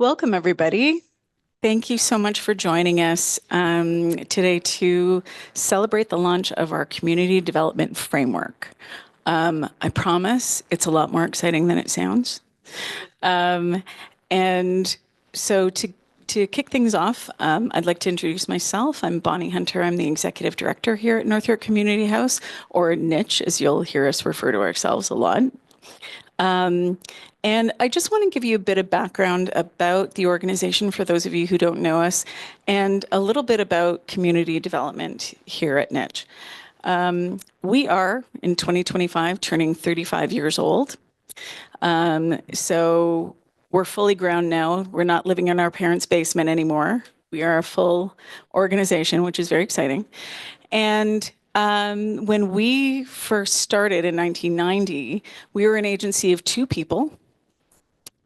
Welcome, everybody. Thank you so much for joining us today to celebrate the launch of our community development framework. I promise it's a lot more exciting than it sounds. Um, and so to kick things off, I'd like to introduce myself. I'm Bonnie Hunter. I'm the executive director here at North York Community House, or NYCH, as you'll hear us refer to ourselves a lot. And I just want to give you a bit of background about the organization for those of you who don't know us, and a little bit about community development here at NYCH. We are, in 2025, turning 35 years old. So we're fully grown now. We're not living in our parents' basement anymore. We are a full organization, which is very exciting. And when we first started in 1990, we were an agency of two people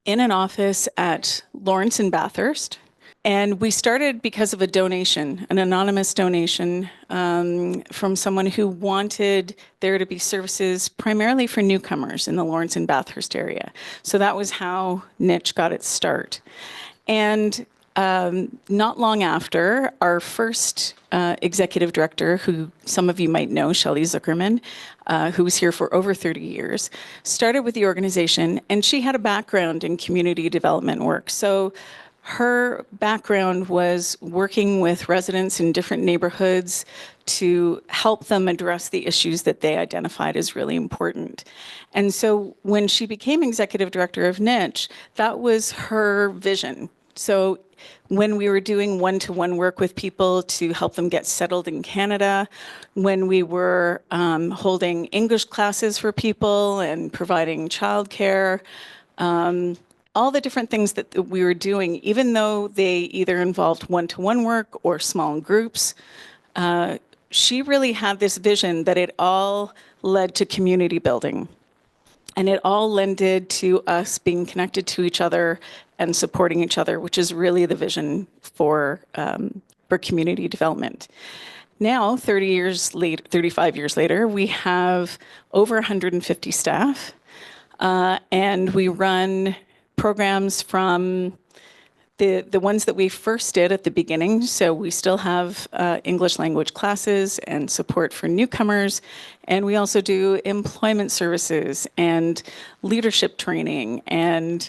in an office at Lawrence and Bathurst. And we started because of a donation, an anonymous donation from someone who wanted there to be services primarily for newcomers in the Lawrence and Bathurst area. So that was how NYCH got its start. And not long after, our first executive director, who some of you might know, Shelley Zuckerman, who was here for over 30 years, started with the organization, and she had a background in community development work. So her background was working with residents in different neighborhoods to help them address the issues that they identified as really important. And so when she became executive director of NYCH, that was her vision. So when we were doing one-to-one work with people to help them get settled in Canada, when we were holding English classes for people and providing childcare, all the different things that we were doing, even though they either involved one-to-one work or small groups, she really had this vision that it all led to community building. And it all lended to us being connected to each other and supporting each other, which is really the vision for community development. Now, 35 years later, we have over 150 staff, and we run programs from the ones that we first did at the beginning. So we still have English language classes and support for newcomers. And we also do employment services and leadership training and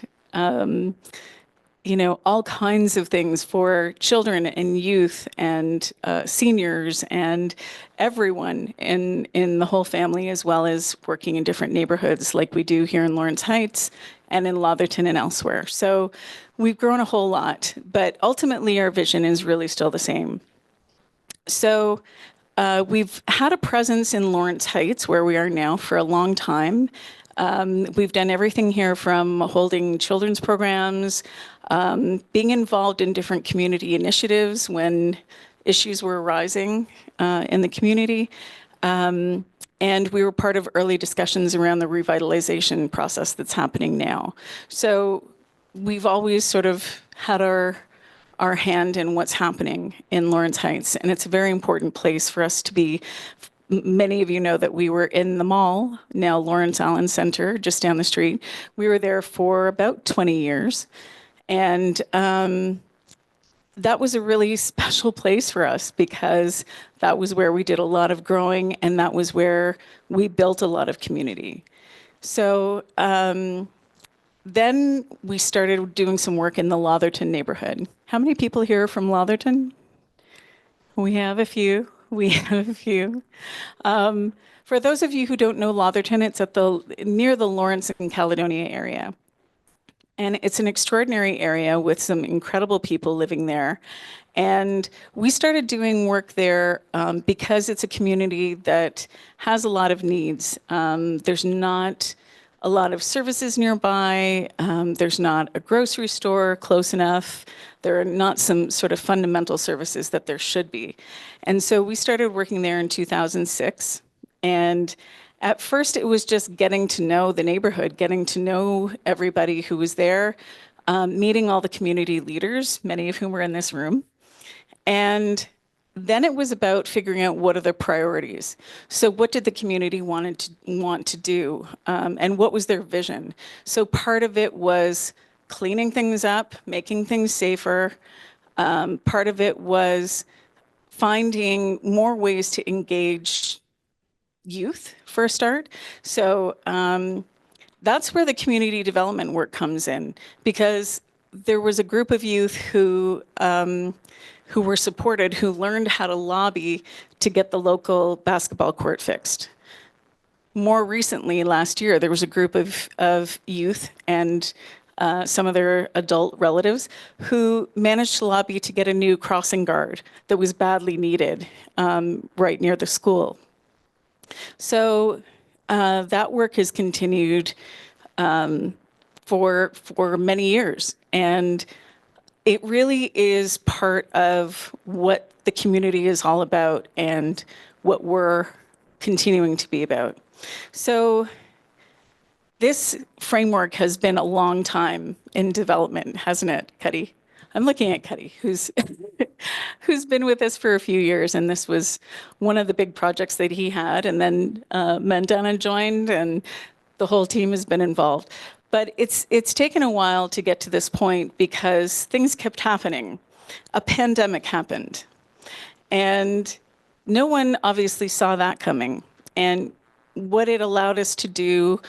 all kinds of things for children and youth and seniors and everyone in the whole family, as well as working in different neighborhoods like we do here in Lawrence Heights and in Lotherton and elsewhere. So we've grown a whole lot, but ultimately our vision is really still the same. So we've had a presence in Lawrence Heights, where we are now, for a long time. We've done everything here from holding children's programs, being involved in different community initiatives when issues were arising in the community. And we were part of early discussions around the revitalization process that's happening now. So we've always sort of had our hand in what's happening in Lawrence Heights. And it's a very important place for us to be. Many of you know that we were in the mall, now Lawrence Allen Center, just down the street. We were there for about 20 years. And that was a really special place for us because that was where we did a lot of growing, and that was where we built a lot of community. So then we started doing some work in the Lotherton neighborhood. How many people here are from Lotherton? We have a few. We have a few. For those of you who don't know Lotherton, it's near the Lawrence and Caledonia area. And it's an extraordinary area with some incredible people living there. And we started doing work there because it's a community that has a lot of needs. There's not a lot of services nearby. There's not a grocery store close enough. There are not some sort of fundamental services that there should be. And so we started working there in 2006. And at first, it was just getting to know the neighborhood, getting to know everybody who was there, meeting all the community leaders, many of whom were in this room. And then it was about figuring out what are the priorities. So what did the community want to do, and what was their vision? So part of it was cleaning things up, making things safer. Part of it was finding more ways to engage youth for a start. So that's where the community development work comes in, because there was a group of youth who were supported, who learned how to lobby to get the local basketball court fixed. More recently, last year, there was a group of youth and some of their adult relatives who managed to lobby to get a new crossing guard that was badly needed right near the school. So that work has continued for many years, and it really is part of what the community is all about and what we're continuing to be about. So this framework has been a long time in development, hasn't it, Cuddy? I'm looking at Cuddy, who's who's been with us for a few years, and this was one of the big projects that he had, and then Mandana joined, and the whole team has been involved. But it's taken a while to get to this point because things kept happening. A pandemic happened, and no one obviously saw that coming. And what it allowed us to do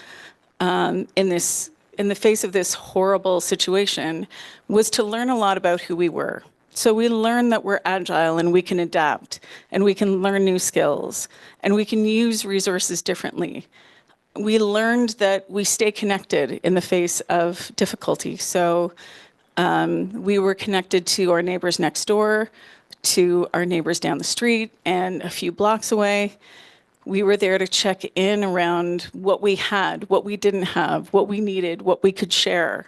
in the face of this horrible situation was to learn a lot about who we were. So we learned that we're agile and we can adapt and we can learn new skills and we can use resources differently. We learned that we stay connected in the face of difficulty. So we were connected to our neighbors next door, to our neighbors down the street and a few blocks away. We were there to check in around what we had, what we didn't have, what we needed, what we could share.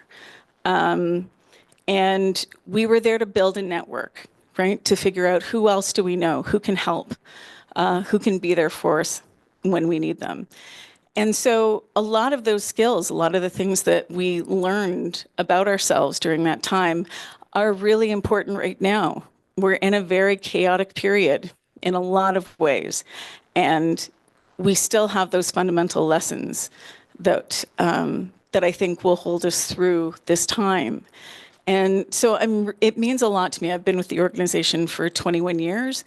And we were there to build a network, right? To figure out who else do we know, who can help, who can be there for us when we need them. And so a lot of those skills, a lot of the things that we learned about ourselves during that time are really important right now. We're in a very chaotic period in a lot of ways. And we still have those fundamental lessons that that I think will hold us through this time. And so it means a lot to me. I've been with the organization for 21 years,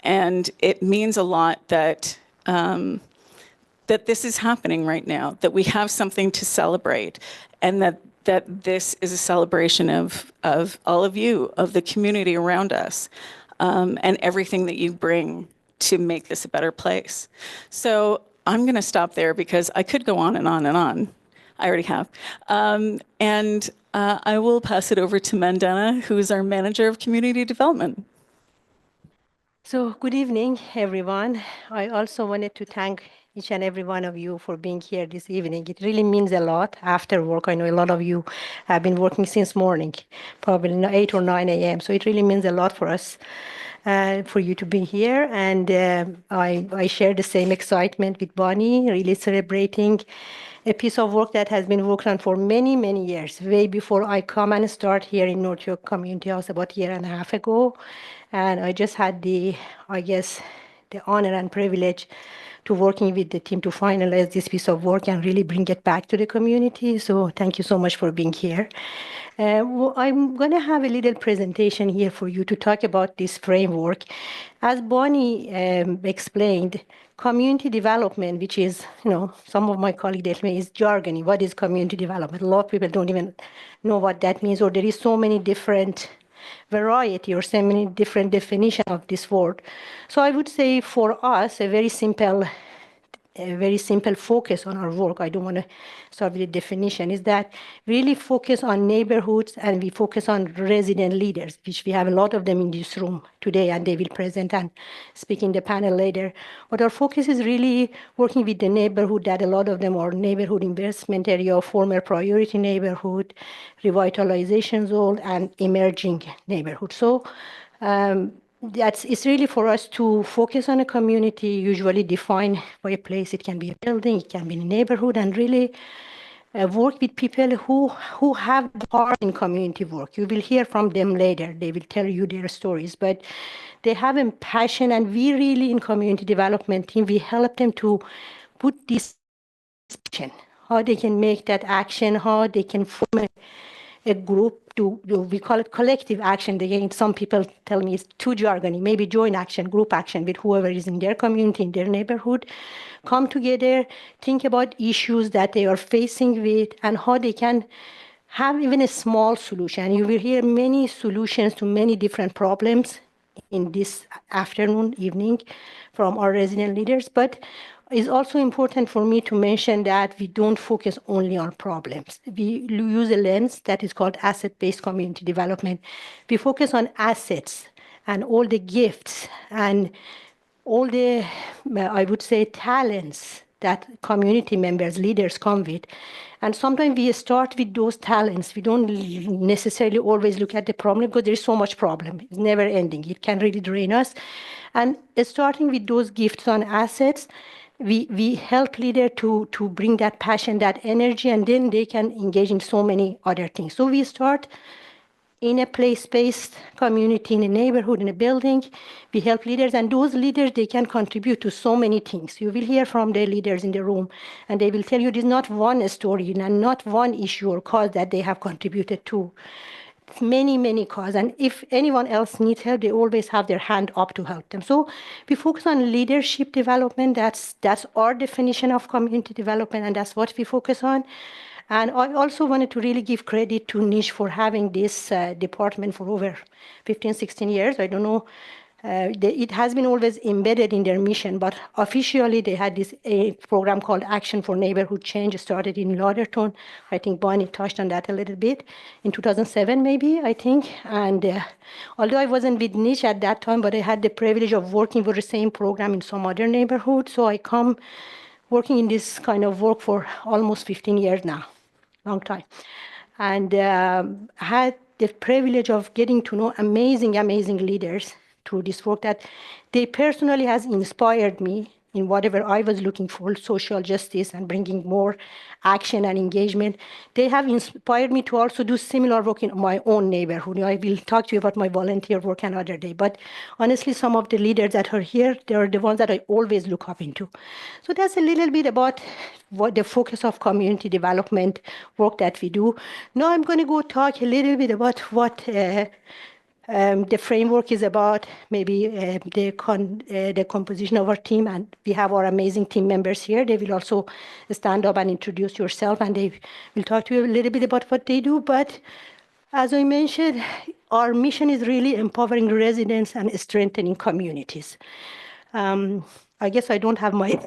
and it means a lot that that this is happening right now, that we have something to celebrate, and that this is a celebration of all of you, of the community around us, and everything that you bring to make this a better place. So I'm going to stop there because I could go on and on and on. I already have. And I will pass it over to Mandana, who is our Manager of Community Development. So good evening, everyone. I also wanted to thank each and every one of you for being here this evening. It really means a lot after work. I know a lot of you have been working since morning, probably 8 or 9 a.m. So it really means a lot for us, for you to be here. And I share the same excitement with Bonnie, really celebrating a piece of work that has been worked on for many, many years, way before I come and start here in North York Community House about a year and a half ago. And I just had the honor and privilege to working with the team to finalize this piece of work and really bring it back to the community. So thank you so much for being here. Well, I'm going to have a little presentation here for you to talk about this framework. As Bonnie explained, community development, which is, some of my colleagues tell me is jargony. What is community development? A lot of people don't even know what that means, or there is so many different variety or so many different definitions of this word. So I would say for us, a very simple focus on our work, I don't want to start with a definition, is that really focus on neighborhoods and we focus on resident leaders, which we have a lot of them in this room today, and they will present and speak in the panel later. But our focus is really working with the neighborhood that a lot of them are neighborhood investment area, former priority neighborhood, revitalization zone, and emerging neighborhood. So it's really for us to focus on a community, usually defined by a place. It can be a building, it can be a neighborhood, and really work with people who have the heart in community work. You will hear from them later. They will tell you their stories, but they have a passion, and we really in community development team, we help them to put this passion, how they can make that action, how they can form a group we call it collective action. Again, some people tell me it's too jargony, maybe joint action, group action with whoever is in their community, in their neighborhood, come together, think about issues that they are facing with and how they can have even a small solution. You will hear many solutions to many different problems in this afternoon, evening from our resident leaders, but it's also important for me to mention that we don't focus only on problems. We use a lens that is called asset-based community development. We focus on assets and all the gifts and all the, I would say, talents that community members, leaders come with. And sometimes we start with those talents. We don't necessarily always look at the problem because there's so much problem. It's never ending. It can really drain us. And starting with those gifts and assets, we help leaders to bring that passion, that energy, and then they can engage in so many other things. So we start in a place-based community, in a neighborhood, in a building. We help leaders, and those leaders, they can contribute to so many things. You will hear from the leaders in the room, and they will tell you there's not one story and not one issue or cause that they have contributed to. It's many, many causes. And if anyone else needs help, they always have their hand up to help them. So we focus on leadership development. That's our definition of community development, and that's what we focus on. And I also wanted to really give credit to NYCH for having this department for over 15, 16 years. I don't know. It has been always embedded in their mission, but officially they had this program called Action for Neighborhood Change, started in Lauderton. I think Bonnie touched on that a little bit in 2007, maybe, I think. And although I wasn't with NYCH at that time, but I had the privilege of working for the same program in some other neighborhood. So I come working in this kind of work for almost 15 years now, long time. And had the privilege of getting to know amazing, amazing leaders through this work that they personally has inspired me in whatever I was looking for, social justice and bringing more action and engagement. They have inspired me to also do similar work in my own neighborhood. I will talk to you about my volunteer work another day. But honestly, some of the leaders that are here, they are the ones that I always look up into. So that's a little bit about what the focus of community development work that we do. Now I'm going to go talk a little bit about what the framework is about, maybe the composition of our team, and we have our amazing team members here. They will also stand up and introduce yourself, and they will talk to you a little bit about what they do. But as I mentioned, our mission is really empowering residents and strengthening communities. I guess I don't have my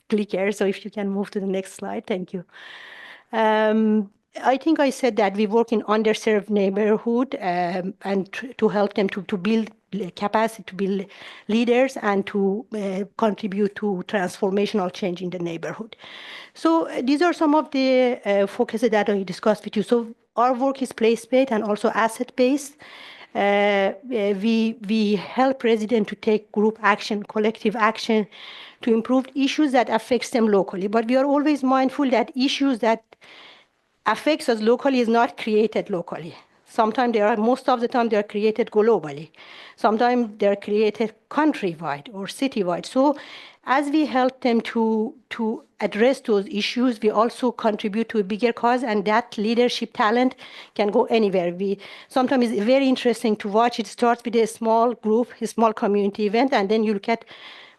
clicker, so if you can move to the next slide, thank you. I think I said that we work in underserved neighborhood and to help them to build capacity, to build leaders, and to contribute to transformational change in the neighborhood. So these are some of the focuses that I discussed with you. So our work is place-based and also asset-based. We help residents to take group action, collective action, to improve issues that affects them locally. But we are always mindful that issues that affects us locally is not created locally. Sometimes most of the time they are created globally. Sometimes they're created countrywide or citywide. So as we help them to address those issues, we also contribute to a bigger cause, and that leadership talent can go anywhere. Sometimes it's very interesting to watch. It starts with a small group, a small community event, and then you look at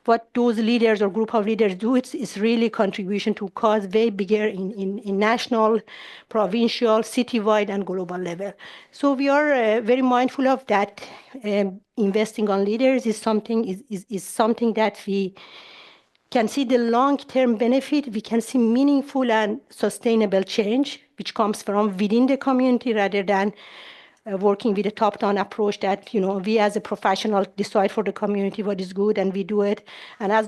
what those leaders or group of leaders do. It's really contribution to cause way bigger in national, provincial, citywide, and global level. So we are very mindful of that. Investing on leaders is something that we can see the long-term benefit. We can see meaningful and sustainable change, which comes from within the community rather than working with a top-down approach that, we as a professional decide for the community what is good and we do it. And as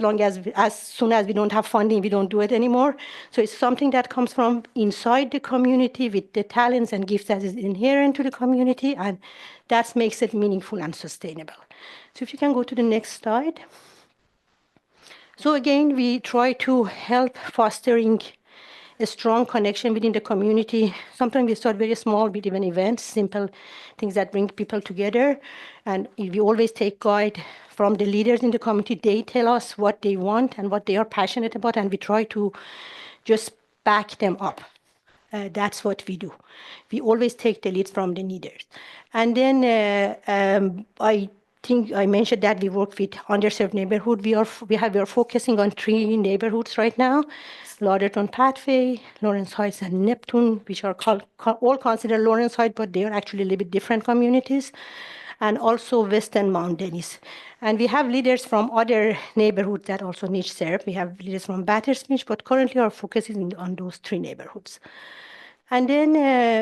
soon as we don't have funding, we don't do it anymore. So it's something that comes from inside the community with the talents and gifts that is inherent to the community, and that makes it meaningful and sustainable. So if you can go to the next slide. So again, we try to help fostering a strong connection within the community. Sometimes we start very small with even events, simple things that bring people together. And we always take guide from the leaders in the community. They tell us what they want and what they are passionate about, and we try to just back them up. That's what we do. We always take the lead from the leaders. And then I think I mentioned that we work with underserved neighborhood. We are focusing on 3 neighborhoods right now: Lauderton Pathway, Lawrence Heights, and Neptune, which are all considered Lawrence Heights, but they are actually a little bit different communities, and also Western Mountains. And we have leaders from other neighborhoods that also NYCH serve. We have leaders from Battersea, but currently our focus is on those 3 neighborhoods. And then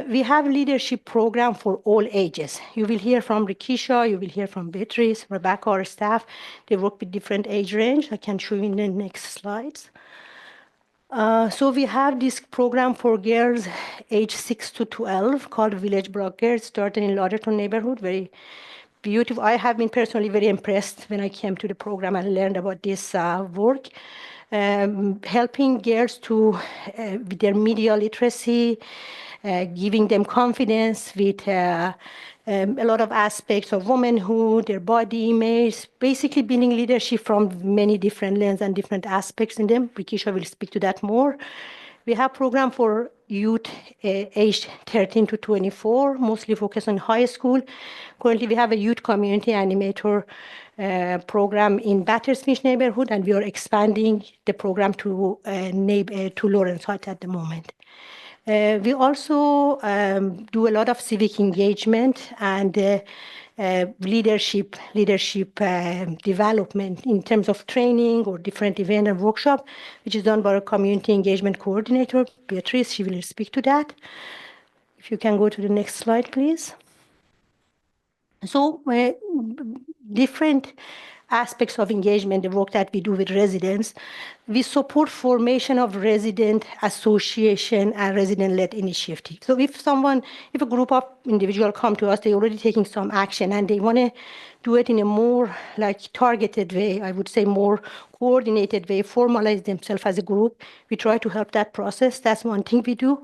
we have leadership program for all ages. You will hear from Rikisha, you will hear from Beatrice, Rebecca, our staff. They work with different age range. I can show you in the next slides. So we have this program for girls age 6 to 12 called Village Block Girls, started in Lauderton neighborhood. Very beautiful. I have been personally very impressed when I came to the program and learned about this work. Helping girls to with their media literacy, giving them confidence with a lot of aspects of womanhood, their body image, basically building leadership from many different lenses and different aspects in them. Rikisha will speak to that more. We have program for youth aged 13 to 24, mostly focused on high school. Currently, we have a youth community animator program in Battersea neighborhood, and we are expanding the program to Lawrence Heights at the moment. We also do a lot of civic engagement and leadership development in terms of training or different event and workshop, which is done by our community engagement coordinator, Beatrice. She will speak to that. If you can go to the next slide, please. So different aspects of engagement, the work that we do with residents. We support formation of resident association and resident-led initiative. So if a group of individuals come to us, they're already taking some action and they want to do it in a more targeted way, I would say more coordinated way, formalize themselves as a group. We try to help that process. That's one thing we do.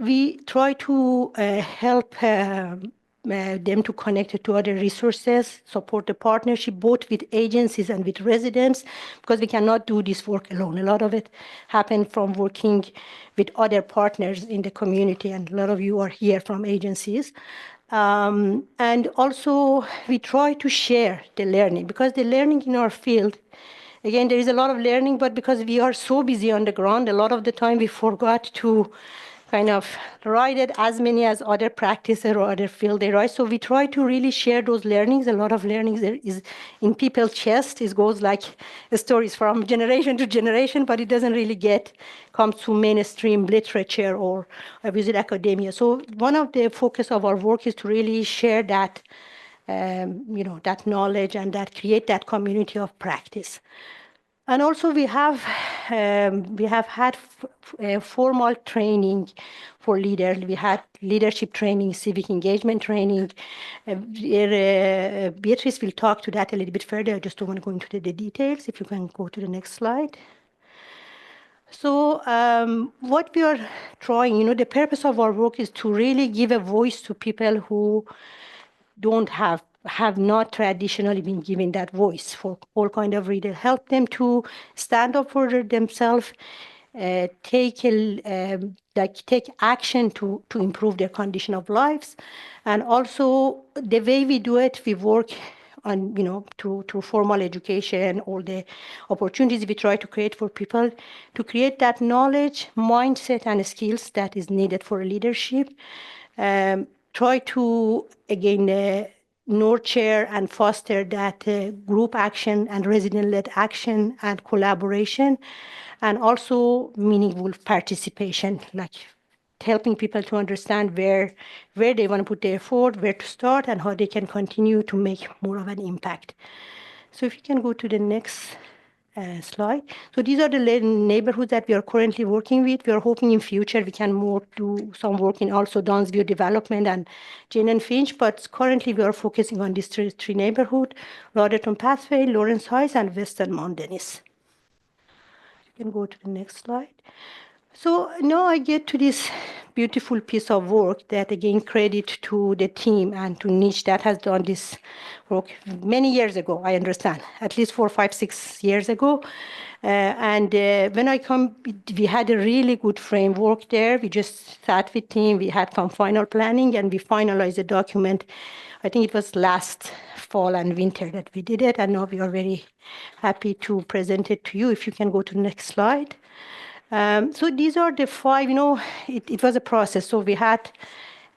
We try to help them to connect to other resources, support the partnership both with agencies and with residents, because we cannot do this work alone. A lot of it happens from working with other partners in the community, and a lot of you are here from agencies. And also, we try to share the learning, because the learning in our field, again, there is a lot of learning, but because we are so busy on the ground, a lot of the time we forgot to kind of write it as many as other practices or other field they write. So we try to really share those learnings. A lot of learnings there is in people's chest. It goes like stories from generation to generation, but it doesn't really come to mainstream literature or visit academia. So one of the focus of our work is to really share that, that knowledge and that create that community of practice. And also we have had formal training for leaders. We had leadership training, civic engagement training. Beatrice will talk to that a little bit further. I just don't want to go into the details. If you can go to the next slide. So what we are trying, the purpose of our work is to really give a voice to people who don't have not traditionally been given that voice, for all kind of reasons. Help them to stand up for themselves, take action to improve their condition of lives. And also the way we do it, we work on, through formal education, all the opportunities we try to create for people to create that knowledge, mindset, and skills that is needed for leadership. Try to, again, nurture and foster that group action and resident-led action and collaboration, and also meaningful participation, like helping people to understand where they want to put their effort, where to start, and how they can continue to make more of an impact. So if you can go to the next slide. So these are the neighborhoods that we are currently working with. We are hoping in future we can do some work in also Downsview development and Jane and Finch, but currently we are focusing on these three neighborhoods: Lauderton Pathway, Lawrence Heights, and Western Mountains. You can go to the next slide. So now I get to this beautiful piece of work that, again, credit to the team and to NYCH that has done this work many years ago, I understand, at least 4, 5, 6 years ago. When I come, we had a really good framework there. We just sat with team. We had some final planning, and we finalized the document. I think it was last fall and winter that we did it, and now we are very happy to present it to you. If you can go to the next slide. So these are the five, it was a process. So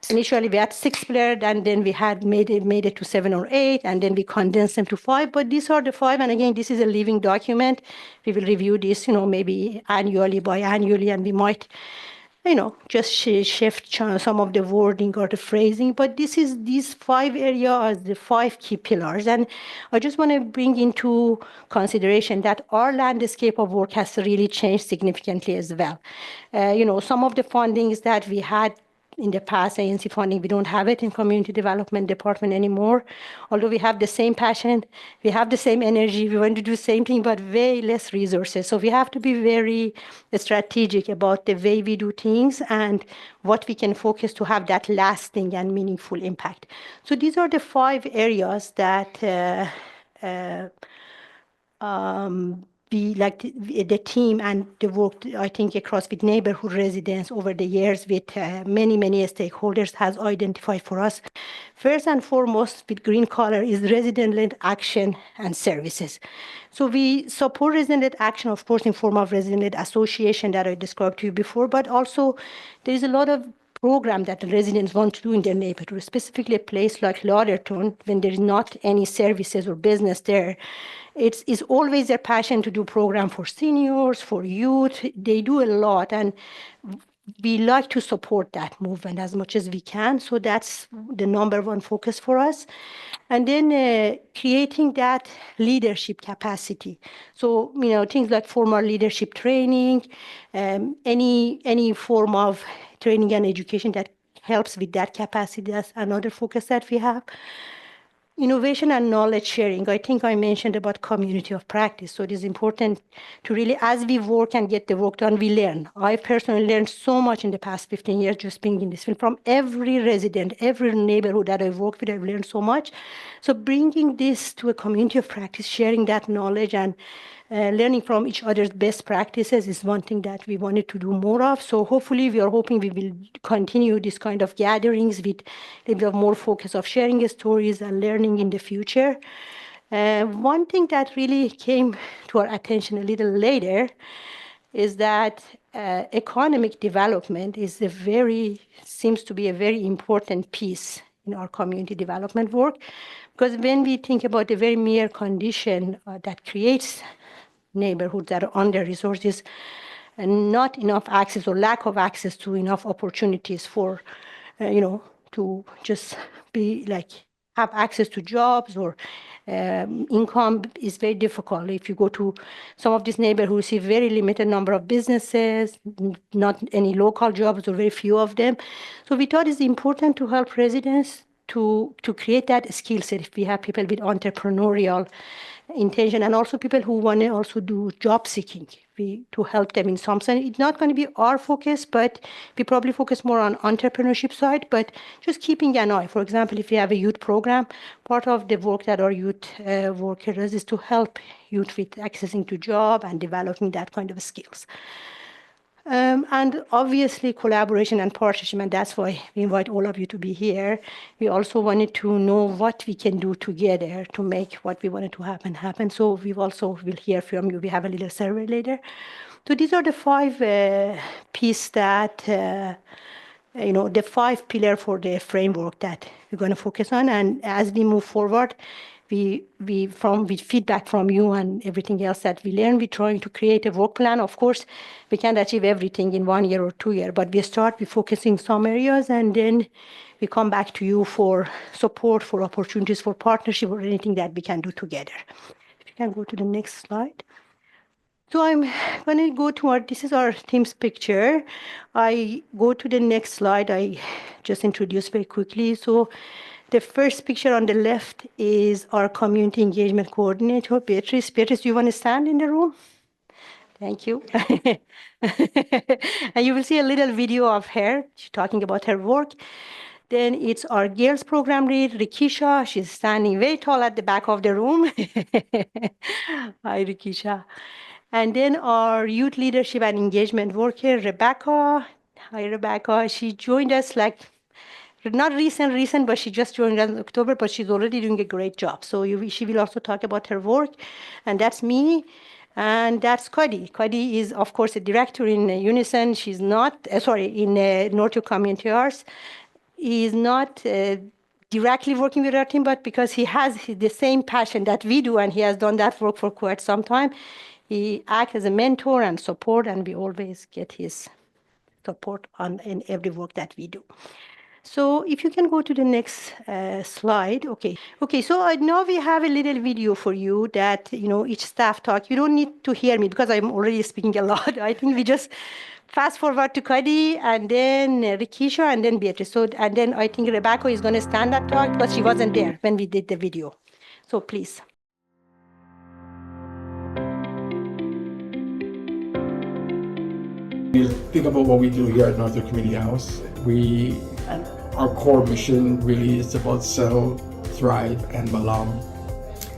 initially we had 6 pillars, and then we had made it to 7 or 8, and then we condensed them to 5. But these are the 5, and again, this is a living document. We will review this, maybe annually, biannually, and we might just shift some of the wording or the phrasing. But these 5 areas are the 5 key pillars. And I just want to bring into consideration that our landscape of work has really changed significantly as well. Some of the fundings that we had in the past, ANC funding, we don't have it in community development department anymore. Although we have the same passion, we have the same energy, we want to do the same thing, but way less resources. So we have to be very strategic about the way we do things and what we can focus to have that lasting and meaningful impact. So these are the 5 areas that the team and the work, I think, across with neighborhood residents over the years with many stakeholders has identified for us. First and foremost, with green color, is resident-led action and services. So we support resident-led action, of course, in form of resident-led association that I described to you before, but also there is a lot of program that the residents want to do in their neighborhood, specifically a place like Lauderton, when there is not any services or business there. It's always their passion to do program for seniors, for youth. They do a lot, and we like to support that movement as much as we can. So that's the number one focus for us. And then creating that leadership capacity. So, things like formal leadership training, any form of training and education that helps with that capacity. That's another focus that we have. Innovation and knowledge sharing. I think I mentioned about community of practice. So it is important to really, as we work and get the work done, we learn. I personally learned so much in the past 15 years just being in this field. From every resident, every neighborhood that I've worked with, I've learned so much. So bringing this to a community of practice, sharing that knowledge and learning from each other's best practices is one thing that we wanted to do more of. So hopefully we are hoping we will continue this kind of gatherings with a bit of more focus of sharing stories and learning in the future. One thing that really came to our attention a little later is that economic development seems to be a very important piece in our community development work. Because when we think about the very mere condition that creates neighborhoods that are under resources and not enough access or lack of access to enough opportunities for, to just be like have access to jobs or income is very difficult. If you go to some of these neighborhoods, you see very limited number of businesses, not any local jobs or very few of them. So we thought it's important to help residents to create that skill set. If we have people with entrepreneurial intention and also people who want to also do job seeking, to help them in some sense. It's not going to be our focus, but we probably focus more on entrepreneurship side, but just keeping an eye. For example, if we have a youth program, part of the work that our youth workers is to help youth with accessing to job and developing that kind of skills. And obviously collaboration and partnership, and that's why we invite all of you to be here. We also wanted to know what we can do together to make what we wanted to happen. So we also will hear from you. We have a little survey later. So these are the 5 pieces that, the 5 pillars for the framework that we're going to focus on. And as we move forward, with feedback from you and everything else that we learn, we're trying to create a work plan. Of course, we can't achieve everything in 1 year or 2 years, but we start with focusing some areas, and then we come back to you for support, for opportunities, for partnership, or anything that we can do together. If you can go to the next slide. So I'm going to go to this is our team's picture. I go to the next slide. I just introduce very quickly. So the first picture on the left is our community engagement coordinator, Beatrice. Beatrice, do you want to stand in the room? Thank you. And you will see a little video of her talking about her work. Then it's our girls program lead, Rikisha. She's standing very tall at the back of the room. Hi, Rikisha. And then our youth leadership and engagement worker, Rebecca. Hi, Rebecca. She joined us like not recent, but she just joined us in October, but she's already doing a great job. So she will also talk about her work. And that's me. And that's Cody. Cody is, of course, a director in Unison. She's not, in North Community Arts. He is not directly working with our team, but because he has the same passion that we do, and he has done that work for quite some time, he acts as a mentor and support, and we always get his support in every work that we do. So if you can go to the next slide. Okay, so now we have a little video for you that, each staff talk. You don't need to hear me because I'm already speaking a lot. I think we just fast forward to Kadi and then Rikisha and then Beatrice. So, and then I think Rebecca is going to stand up talk because she wasn't there when we did the video. So please. You think about what we do here at Northern Community House. Our core mission really is about settle, thrive, and belong.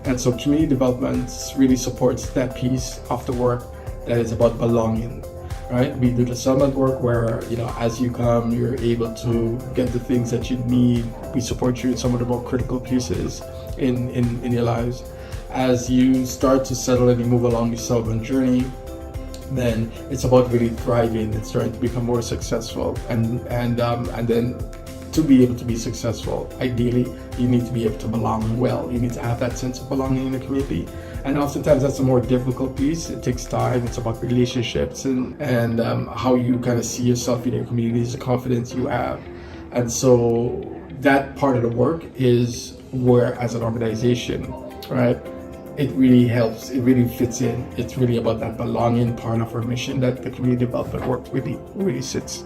And so community development really supports that piece of the work that is about belonging, right? We do the settlement work where, as you come, you're able to get the things that you need. We support you in some of the more critical pieces in your lives. As you start to settle and you move along your settlement journey, then it's about really thriving and starting to become more successful. And then to be able to be successful, ideally, you need to be able to belong well. You need to have that sense of belonging in the community. And oftentimes that's a more difficult piece. It takes time. It's about relationships and how you kind of see yourself in your communities, the confidence you have. And so that part of the work is where, as an organization, right, it really helps, it really fits in. It's really about that belonging part of our mission that the community development work really sits.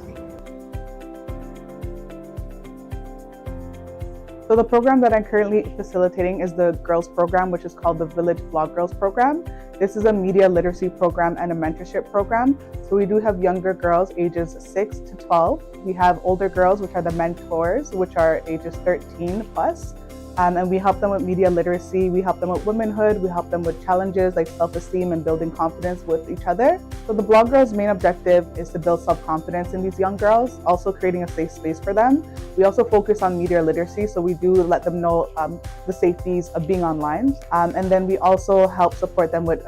So the program that I'm currently facilitating is the girls program, which is called the Village Blog Girls program. This is a media literacy program and a mentorship program. So we do have younger girls ages 6 to 12. We have older girls, which are the mentors, which are ages 13 plus. And we help them with media literacy, we help them with womanhood, we help them with challenges like self-esteem and building confidence with each other. So the Blog Girls' main objective is to build self-confidence in these young girls, also creating a safe space for them. We also focus on media literacy, so we do let them know the safeties of being online. And then we also help support them with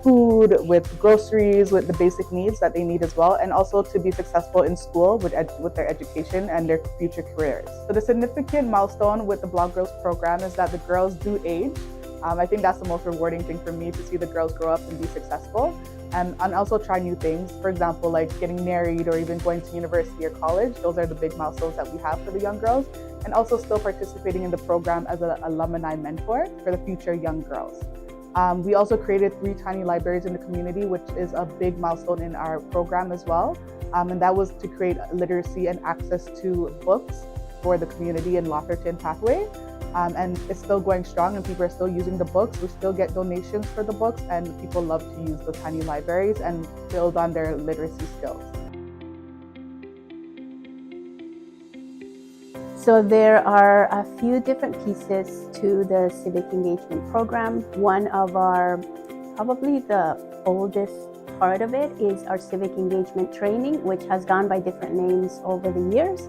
food, with groceries, with the basic needs that they need as well, and also to be successful in school with their education and their future careers. So the significant milestone with the Blog Girls program is that the girls do age. I think that's the most rewarding thing for me, to see the girls grow up and be successful and also try new things. For example, like getting married or even going to university or college. Those are the big milestones that we have for the young girls, and also still participating in the program as an alumni mentor for the future young girls. We also created 3 tiny libraries in the community, which is a big milestone in our program as well. And that was to create literacy and access to books for the community in Lotherton Pathway. And it's still going strong and people are still using the books. We still get donations for the books and people love to use the tiny libraries and build on their literacy skills. So there are a few different pieces to the civic engagement program. One of our, probably the oldest part of it, is our civic engagement training, which has gone by different names over the years.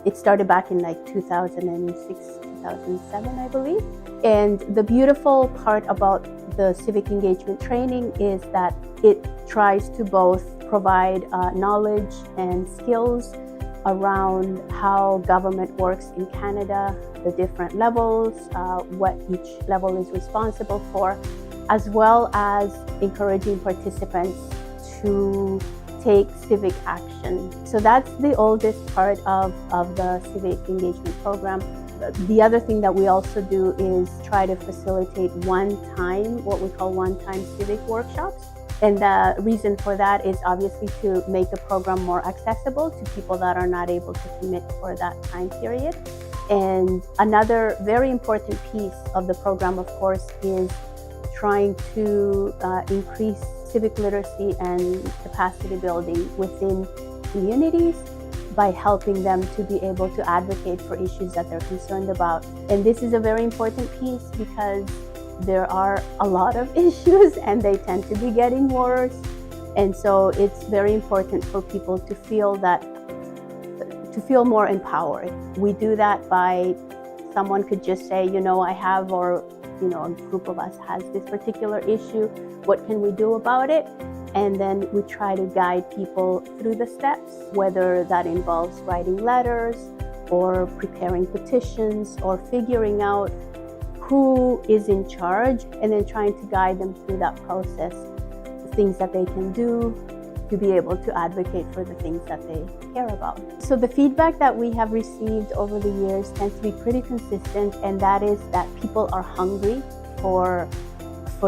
It started back in like 2006, 2007, I believe. And the beautiful part about the civic engagement training is that it tries to both provide knowledge and skills around how government works in Canada, the different levels, what each level is responsible for, as well as encouraging participants to take civic action. So that's the oldest part of the civic engagement program. The other thing that we also do is try to facilitate what we call one-time civic workshops. And the reason for that is obviously to make the program more accessible to people that are not able to commit for that time period. And another very important piece of the program, of course, is trying to increase civic literacy and capacity building within communities by helping them to be able to advocate for issues that they're concerned about. And this is a very important piece because there are a lot of issues and they tend to be getting worse. And so it's very important for people to feel more empowered. We do that by someone could just say, I have, or, a group of us has this particular issue. What can we do about it? And then we try to guide people through the steps, whether that involves writing letters or preparing petitions or figuring out who is in charge, and then trying to guide them through that process, things that they can do to be able to advocate for the things that they care about. So the feedback that we have received over the years tends to be pretty consistent, and that is that people are hungry for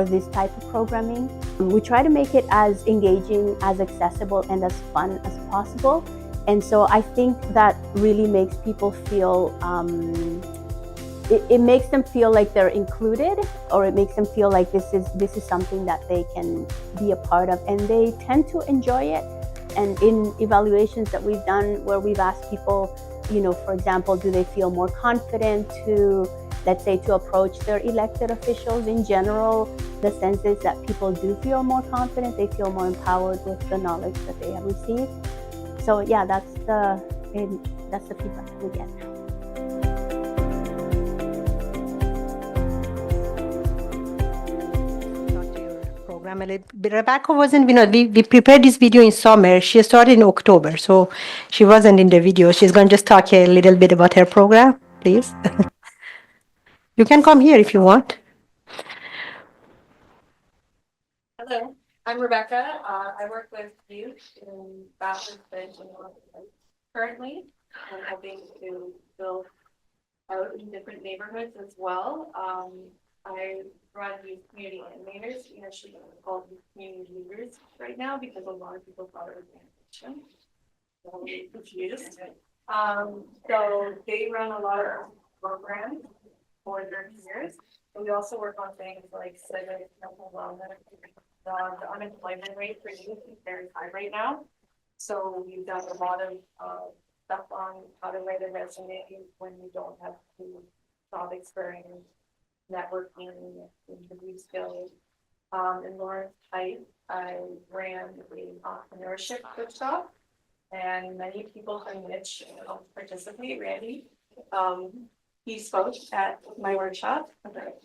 this type of programming. We try to make it as engaging, as accessible, and as fun as possible. And so I think that really makes people feel it makes them feel like they're included, or it makes them feel like this is something that they can be a part of, and they tend to enjoy it. And in evaluations that we've done where we've asked people, for example, do they feel more confident to, let's say, to approach their elected officials in general, the sense is that people do feel more confident, they feel more empowered with the knowledge that they have received. So yeah, that's the feedback we get. Rebecca wasn't, we prepared this video in summer. She started in October, so she wasn't in the video. She's going to just talk a little bit about her program, please. You can come here if you want. Hello, I'm Rebecca. I work with youth in Bachelor's Bench and currently. I'm hoping to build out in different neighborhoods as well. I run youth community animators. We actually call youth community leaders right now because a lot of people thought it was animation. So I'm confused. So they run a lot of programs for their years. And we also work on things like civic, mental wellness. The unemployment rate for youth is very high right now. So we've done a lot of stuff on how to write a resume when you don't have job experience, networking, interview skills. In NYCH, I ran an entrepreneurship workshop, and many people from NYCH participate. Randy, he spoke at my workshop about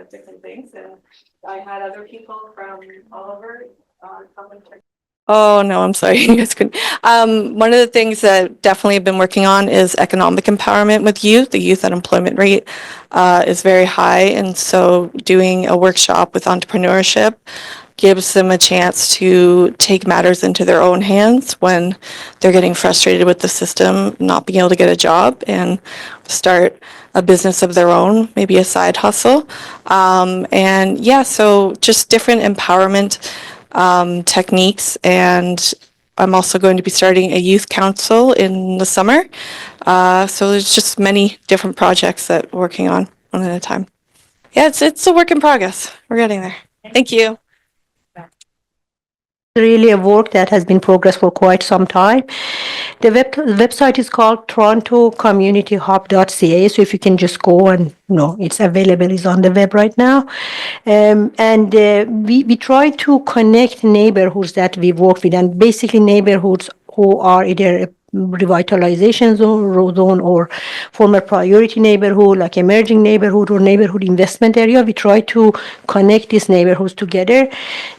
different things, and I had other people from all over come and check. Oh, no, I'm sorry. You guys couldn't. One of the things that definitely have been working on is economic empowerment with youth. The youth unemployment rate is very high. And so doing a workshop with entrepreneurship gives them a chance to take matters into their own hands when they're getting frustrated with the system, not being able to get a job, and start a business of their own, maybe a side hustle. And yeah, so just different empowerment techniques. And I'm also going to be starting a youth council in the summer. So there's just many different projects that we're working on one at a time. Yeah, it's a work in progress. We're getting there. Thank you. Really a work that has been progress for quite some time. The website is called torontocommunityhub.ca, so if you can just go and it's available, it's on the web right now. And we try to connect neighborhoods that we work with, and basically neighborhoods who are either revitalization zone or former priority neighborhood, like emerging neighborhood or neighborhood investment area. We try to connect these neighborhoods together.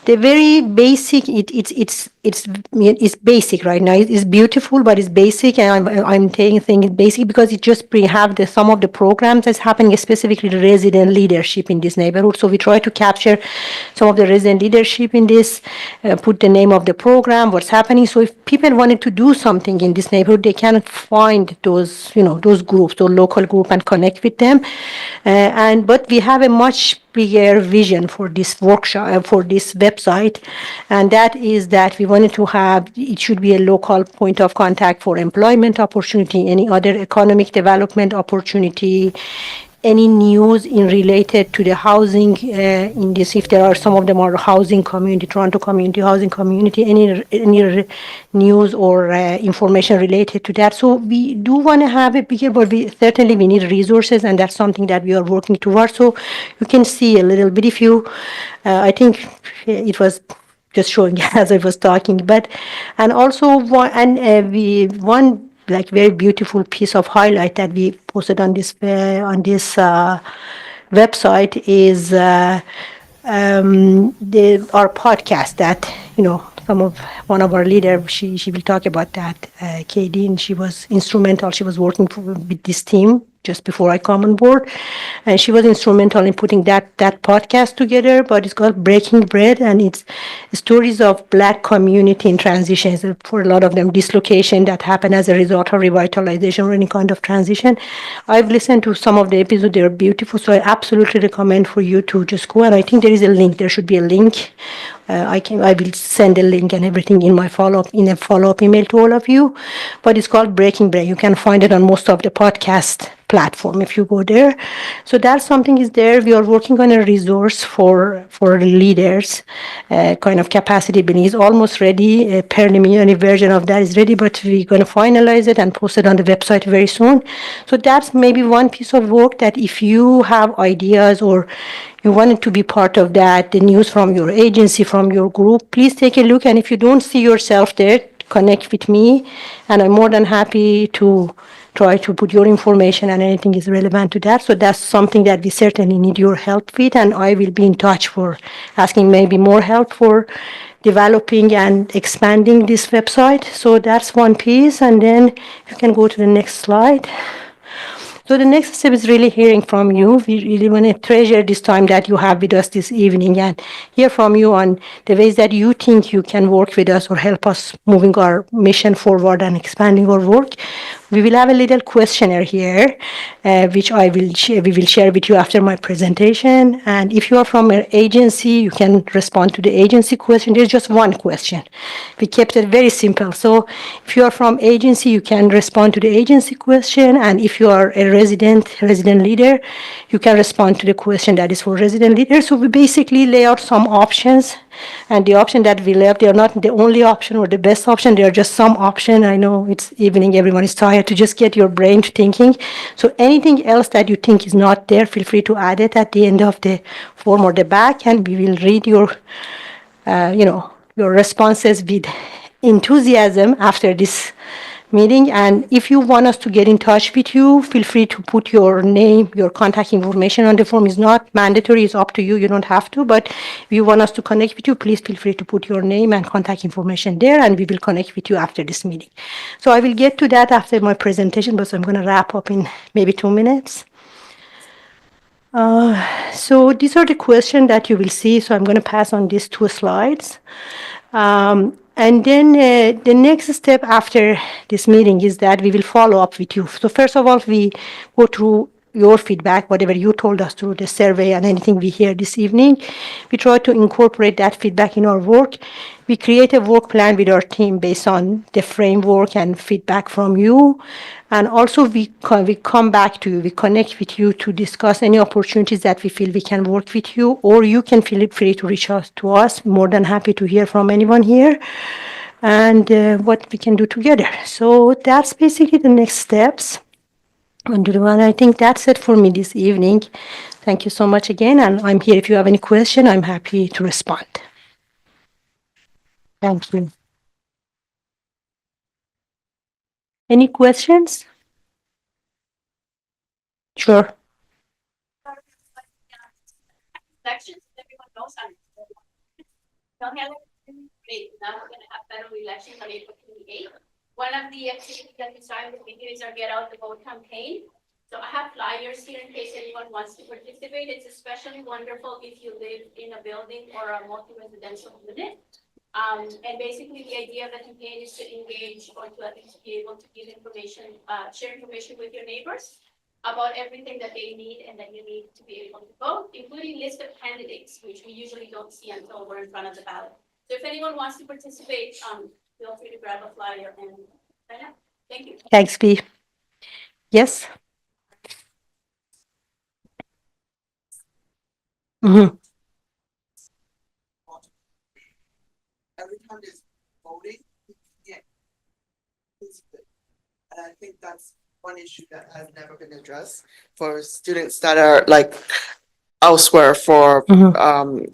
The very basic, it's basic right now. It's beautiful, but it's basic, and I'm thinking it's basic because it just have some of the programs that's happening, specifically the resident leadership in this neighborhood. So we try to capture some of the resident leadership in this, put the name of the program, what's happening. So if people wanted to do something in this neighborhood, they can find those groups, those local group, and connect with them. But we have a much bigger vision for this workshop, for this website, and that is that we wanted to have, it should be a local point of contact for employment opportunity, any other economic development opportunity, any news in related to the housing in this, if there are some of them are housing community, Toronto community, housing community, any news or information related to that. So we do want to have it bigger, but we need resources, and that's something that we are working towards. So you can see a little bit if you, I think it was just showing as I was talking, but and also one like very beautiful piece of highlight that we posted on this website is our podcast that some of one of our leaders, she will talk about that, Katie, and she was instrumental. She was working with this team just before I come on board, and she was instrumental in putting that podcast together. But it's called Breaking Bread, and it's stories of Black community in transitions. For a lot of them, dislocation that happened as a result of revitalization or any kind of transition. I've listened to some of the episodes; they're beautiful. So I absolutely recommend for you to just go. And I think there is a link. There should be a link. I will send a link and everything in a follow up email to all of you. But it's called Breaking Bread. You can find it on most of the podcast platform if you go there. So that's something is there. We are working on a resource for leaders, kind of capacity building is almost ready. A preliminary version of that is ready, but we're going to finalize it and post it on the website very soon. So that's maybe one piece of work that if you have ideas or you wanted to be part of that, the news from your agency, from your group, please take a look. And if you don't see yourself there, connect with me, and I'm more than happy to try to put your information and anything is relevant to that. So that's something that we certainly need your help with, and I will be in touch for asking maybe more help for developing and expanding this website. So that's one piece, and then you can go to the next slide. So the next step is really hearing from you. We really want to treasure this time that you have with us this evening and hear from you on the ways that you think you can work with us or help us moving our mission forward and expanding our work. We will have a little questionnaire here, which we will share with you after my presentation. And if you are from an agency, you can respond to the agency question. There's just one question. We kept it very simple. So if you are from agency, you can respond to the agency question. And if you are a resident leader, you can respond to the question that is for resident leader. So we basically lay out some options, and the option that we left, they are not the only option or the best option. They are just some option. I know it's evening, everyone is tired, to just get your brain to thinking. So anything else that you think is not there, feel free to add it at the end of the form or the back, and we will read your responses with enthusiasm after this meeting. And if you want us to get in touch with you, feel free to put your name, your contact information on the form. It's not mandatory, it's up to you, you don't have to, but if you want us to connect with you, please feel free to put your name and contact information there, and we will connect with you after this meeting. So I will get to that after my presentation, but I'm going to wrap up in maybe 2 minutes. So these are the questions that you will see. So I'm going to pass on these 2 slides. And then the next step after this meeting is that we will follow up with you. So first of all, we go through your feedback, whatever you told us through the survey and anything we hear this evening. We try to incorporate that feedback in our work. We create a work plan with our team based on the framework and feedback from you. And also we come back to you, we connect with you to discuss any opportunities that we feel we can work with you, or you can feel free to reach out to us. More than happy to hear from anyone here and what we can do together. So that's basically the next steps. And I think that's it for me this evening. Thank you so much again, and I'm here if you have any question, I'm happy to respond. Thank you. Any questions? Sure. Elections, everyone knows I'm. Don't have great. Now we're gonna have federal elections on April 28th. One of the activities that we started with me is our Get Out the Vote campaign. So I have flyers here in case anyone wants to participate. It's especially wonderful if you live in a building or a multi-residential unit. And basically the idea of the campaign is to engage or to at least be able to give information, share information with your neighbors about everything that they need and that you need to be able to vote, including list of candidates, which we usually don't see until we're in front of the ballot. So if anyone wants to participate, feel free to grab a flyer and sign up. Thank you. Thanks, P. Yes? Mhm. Every time there's voting, yeah, and I think that's one issue that has never been addressed for students that are like elsewhere for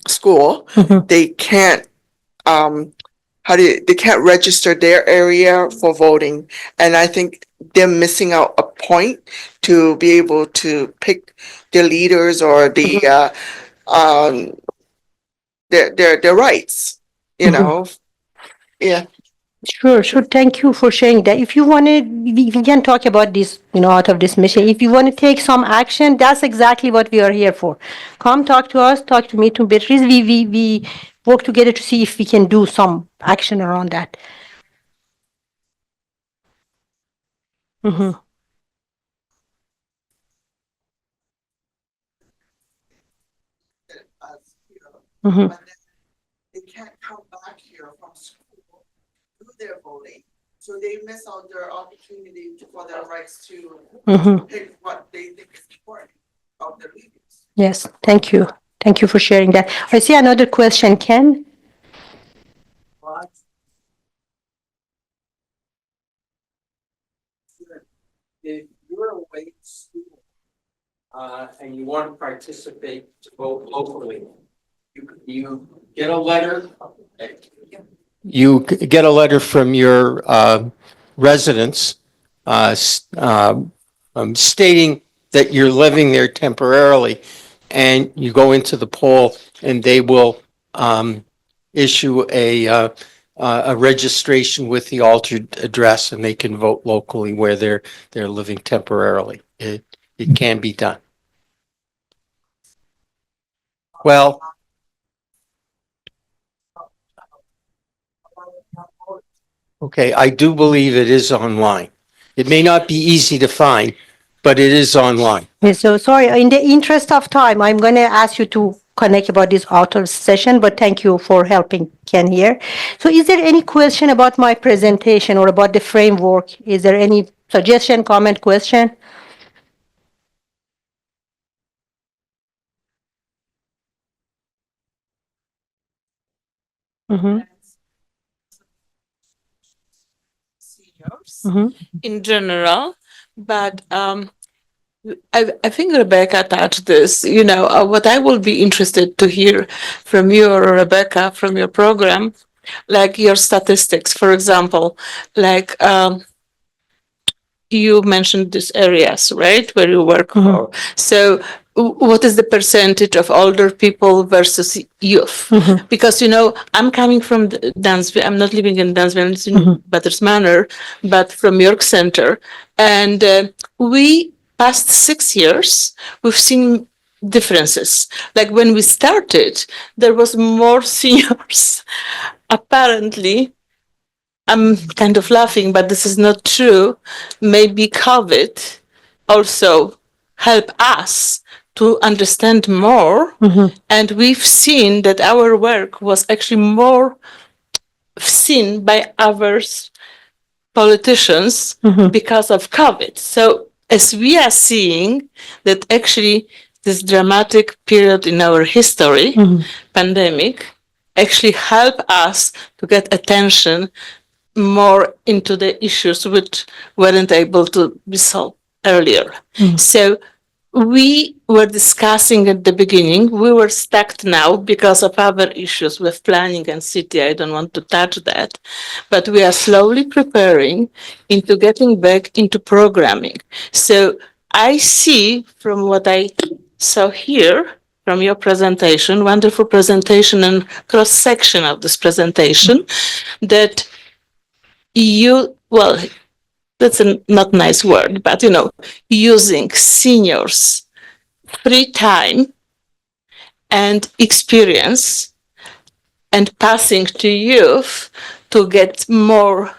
school. They can't they can't register their area for voting, and I think they're missing out a point to be able to pick their leaders or um their rights, you know. Yeah. Sure, sure. Thank you for sharing that. If you want to, we can talk about this, out of this mission. If you want to take some action, that's exactly what we are here for. Come talk to us, talk to me, to Beatrice. We work together to see if we can do some action around that. Mm-hmm. Mm-hmm. But then they can't come back here from school, do their voting. So they miss out their opportunity for their rights to pick what they think is important of their leaders. Yes, thank you. Thank you for sharing that. I see another question, Ken. If you're away to school and you want to participate to vote locally, you get a letter. You get a letter from your residents stating that you're living there temporarily, and you go into the poll, and they will issue a registration with the altered address, and they can vote locally where they're living temporarily. It can be done. Well, okay, I do believe it is online. It may not be easy to find, but it is online. Yes, so sorry, in the interest of time, I'm going to ask you to connect about this author session, but thank you for helping Ken here. So is there any question about my presentation or about the framework? Is there any suggestion, comment, question? Mm-hmm. Seniors in general, but I think Rebecca touched this. What I will be interested to hear from you, or Rebecca, from your program, like your statistics, for example, like you mentioned these areas, right, where you work for. So what is the percentage of older people versus youth? Because, I'm coming from Dansville. I'm not living in Dansville, it's in Butters Manor, but from York Center. And we, past 6 years, we've seen differences. Like when we started, there was more seniors. Apparently, I'm kind of laughing, but this is not true. Maybe COVID also helped us to understand more. And we've seen that our work was actually more seen by others, politicians, because of COVID. So as we are seeing that actually this dramatic period in our history, pandemic, actually helped us to get attention more into the issues which weren't able to be solved earlier. So we were discussing at the beginning, we were stuck now because of other issues with planning and city. I don't want to touch that, but we are slowly preparing into getting back into programming. So I see from what I saw here from your presentation, wonderful presentation and cross section of this presentation, that well, that's a not nice word, but using seniors' free time and experience and passing to youth to get more,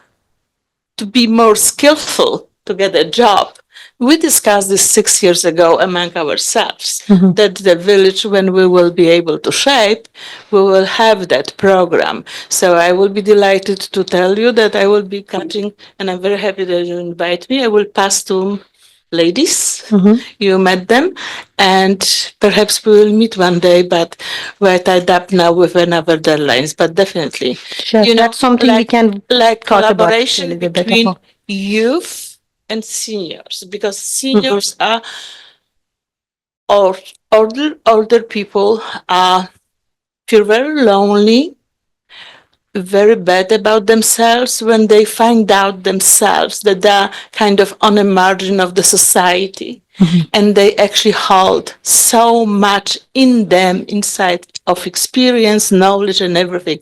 to be more skillful, to get a job. We discussed this 6 years ago among ourselves, that the village, when we will be able to shape, we will have that program. So I will be delighted to tell you that I will be cutting, and I'm very happy that you invite me. I will pass to ladies. You met them, and perhaps we will meet one day, but we're tied up now with another deadlines. But definitely, Sure, that's something we can like talk about a collaboration little bit between more. youth and seniors, because seniors are or older people feel very lonely, very bad about themselves when they find out themselves that they're kind of on a margin of the society, and they actually hold so much in them inside of experience, knowledge, and everything.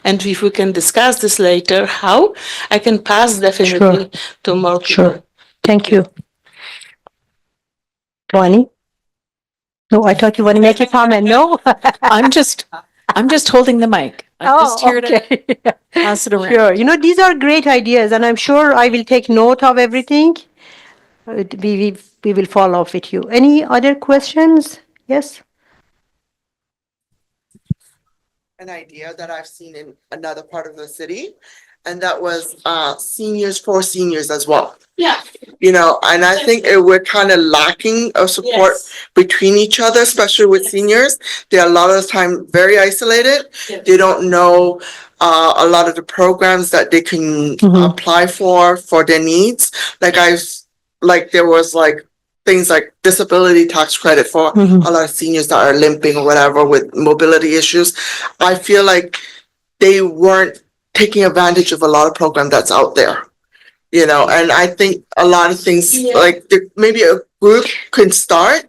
And if we can discuss this later, how I can pass definitely to more people. Sure. Thank you. Tony? No, I thought you want to make a comment. No? I'm just holding the mic. I'm just here to pass it around. Sure. You know, these are great ideas, and I'm sure I will take note of everything. We will follow up with you. Any other questions? Yes? An idea that I've seen in another part of the city, and that was seniors for seniors as well. Yeah. You know, and I think we're kind of lacking of support between each other, especially with seniors. They're a lot of the time very isolated. They don't know a lot of the programs that they can apply for their needs. Like there was like things like disability tax credit for a lot of seniors that are limping or whatever with mobility issues. I feel like they weren't taking advantage of a lot of program that's out there. You know, and I think a lot of things like maybe a group can start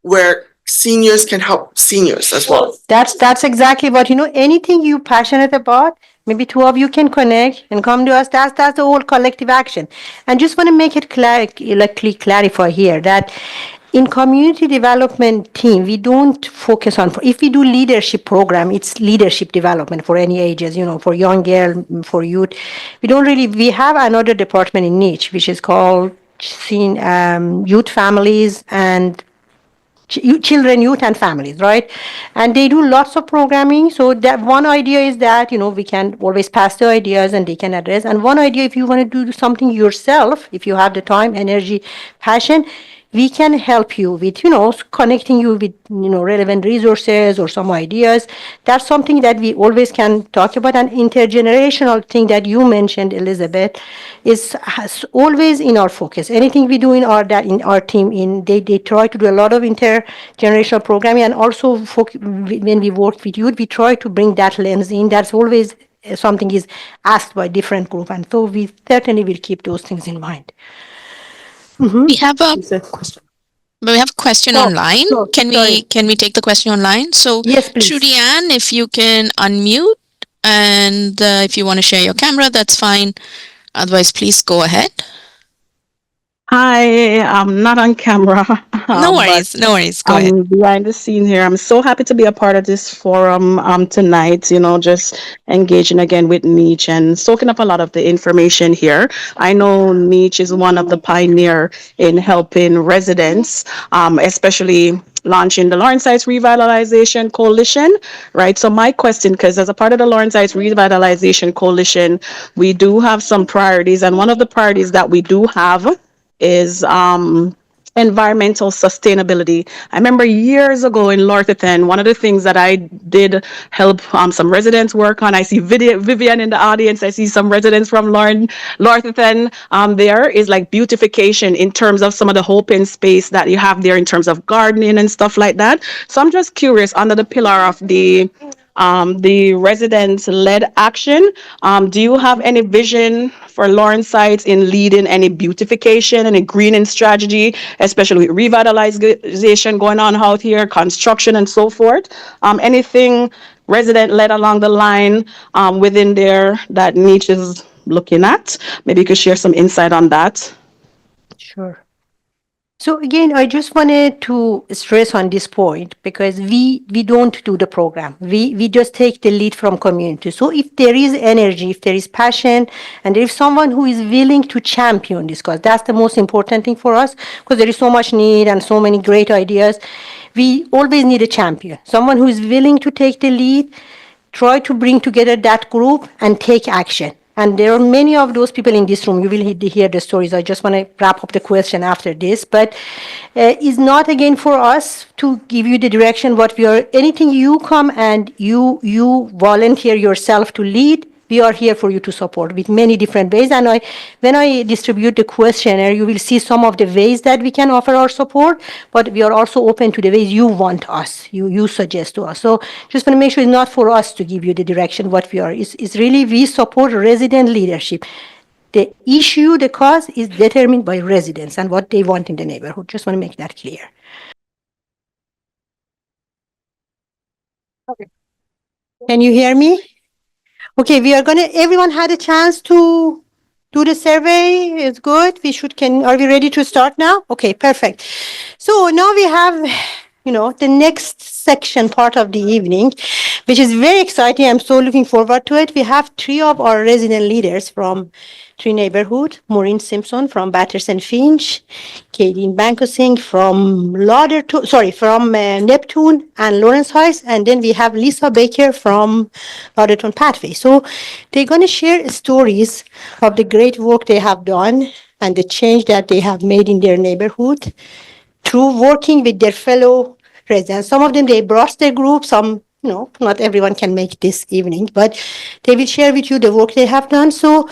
where seniors can help seniors as well. That's exactly what, you know, anything you're passionate about, maybe two of you can connect and come to us. That's the whole collective action. And just want to make it clarify here that in community development team, we don't focus on, if we do leadership program, it's leadership development for any ages, you know, for young girl, for youth. We have another department in NYCH, which is called Youth Families and children, youth, and families, right? And they do lots of programming. So that one idea is that, you know, we can always pass the ideas and they can address. And one idea, if you want to do something yourself, if you have the time, energy, passion, we can help you with, you know, connecting you with, you know, relevant resources or some ideas. That's something that we always can talk about. An intergenerational thing that you mentioned, Elizabeth, has always in our focus. Anything we do in our team, they try to do a lot of intergenerational programming, and also when we work with youth, we try to bring that lens in. That's always something is asked by different group, and so we certainly will keep those things in mind. We have a question online. Can we take the question online? So yes, please. Trudy Ann, if you can unmute, and if you want to share your camera, that's fine. Otherwise, please go ahead. Hi, I'm not on camera. No worries, no worries. Go ahead. I'm behind the scene here. I'm so happy to be a part of this forum tonight, you know, just engaging again with NYCH and soaking up a lot of the information here. I know NYCH is one of the pioneer in helping residents, especially launching the Lawrence Heights Revitalization Coalition, right? So my question, because as a part of the Lawrence Heights Revitalization Coalition, we do have some priorities, and one of the priorities that we do have is environmental sustainability. I remember years ago in Lorthethan, one of the things that I did help some residents work on. I see Vivian in the audience. I see some residents from Lorthethan there is like beautification in terms of some of the open space that you have there in terms of gardening and stuff like that. So I'm just curious, under the pillar of the resident-led action, do you have any vision for Lawrence Heights in leading any beautification and a greening strategy, especially with revitalization going on out here, construction and so forth? Anything resident-led along the line within there that NYCH is looking at? Maybe you could share some insight on that. Sure. So again, I just wanted to stress on this point because we don't do the program. We just take the lead from community. So if there is energy, if there is passion, and there is someone who is willing to champion this cause, that's the most important thing for us because there is so much need and so many great ideas. We always need a champion, someone who is willing to take the lead, try to bring together that group and take action. And there are many of those people in this room. You will hear the stories. I just want to wrap up the question after this. But it's not again for us to give you the direction what we are. Anything you come and you volunteer yourself to lead, we are here for you to support with many different ways. And when I distribute the questionnaire, you will see some of the ways that we can offer our support, but we are also open to the ways you want us, you suggest to us. So just want to make sure it's not for us to give you the direction what we are. It's really we support resident leadership. The issue, the cause is determined by residents and what they want in the neighborhood. Just want to make that clear. Can you hear me? Okay, we are gonna, everyone had a chance to do the survey. It's good. Are we ready to start now? Okay, perfect. So now we have, the next section part of the evening, which is very exciting. I'm so looking forward to it. We have three of our resident leaders from three neighborhood: Maureen Simpson from Battersea Finch, Kadeen Bankosing from Neptune and Lawrence Heights, and then we have Lisa Baker from Lauderton Pathway. So they're going to share stories of the great work they have done and the change that they have made in their neighborhood through working with their fellow residents. Some of them, they brought their group. Some, not everyone can make this evening, but they will share with you the work they have done. So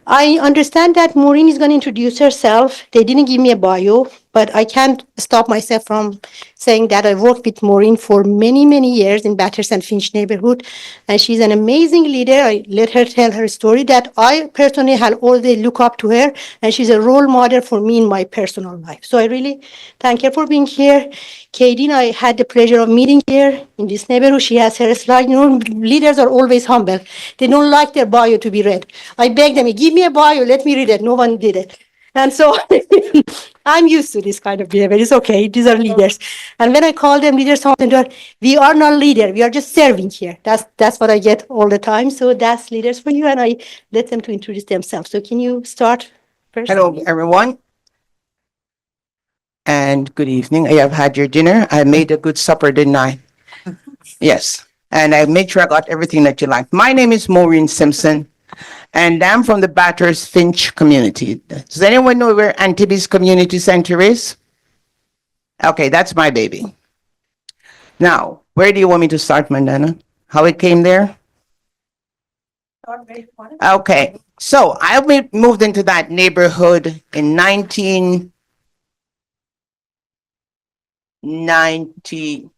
I understand that Maureen is going to introduce herself. They didn't give me a bio, but I can't stop myself from saying that I worked with Maureen for many, many years in Battersea Finch neighborhood, and she's an amazing leader. I let her tell her story that I personally had all day look up to her, and she's a role model for me in my personal life. So I really thank her for being here. Kadeen, I had the pleasure of meeting here in this neighborhood. She has her slide. Leaders are always humble. They don't like their bio to be read. I beg them, give me a bio, let me read it. No one did it. And so I'm used to this kind of behavior. It's okay. These are leaders. And when I call them leaders, we are not leader. We are just serving here. That's what I get all the time. So that's leaders for you. And I let them to introduce themselves. So can you start first? Hello, everyone. And good evening. I have had your dinner. I made a good supper, didn't I? Yes. And I made sure I got everything that you like. My name is Maureen Simpson, and I'm from the Batters Finch community. Does anyone know where Antibes Community Center is? Okay, that's my baby. Now, where do you want me to start, Mandana? How it came there? Okay, so I moved into that neighborhood in 1990,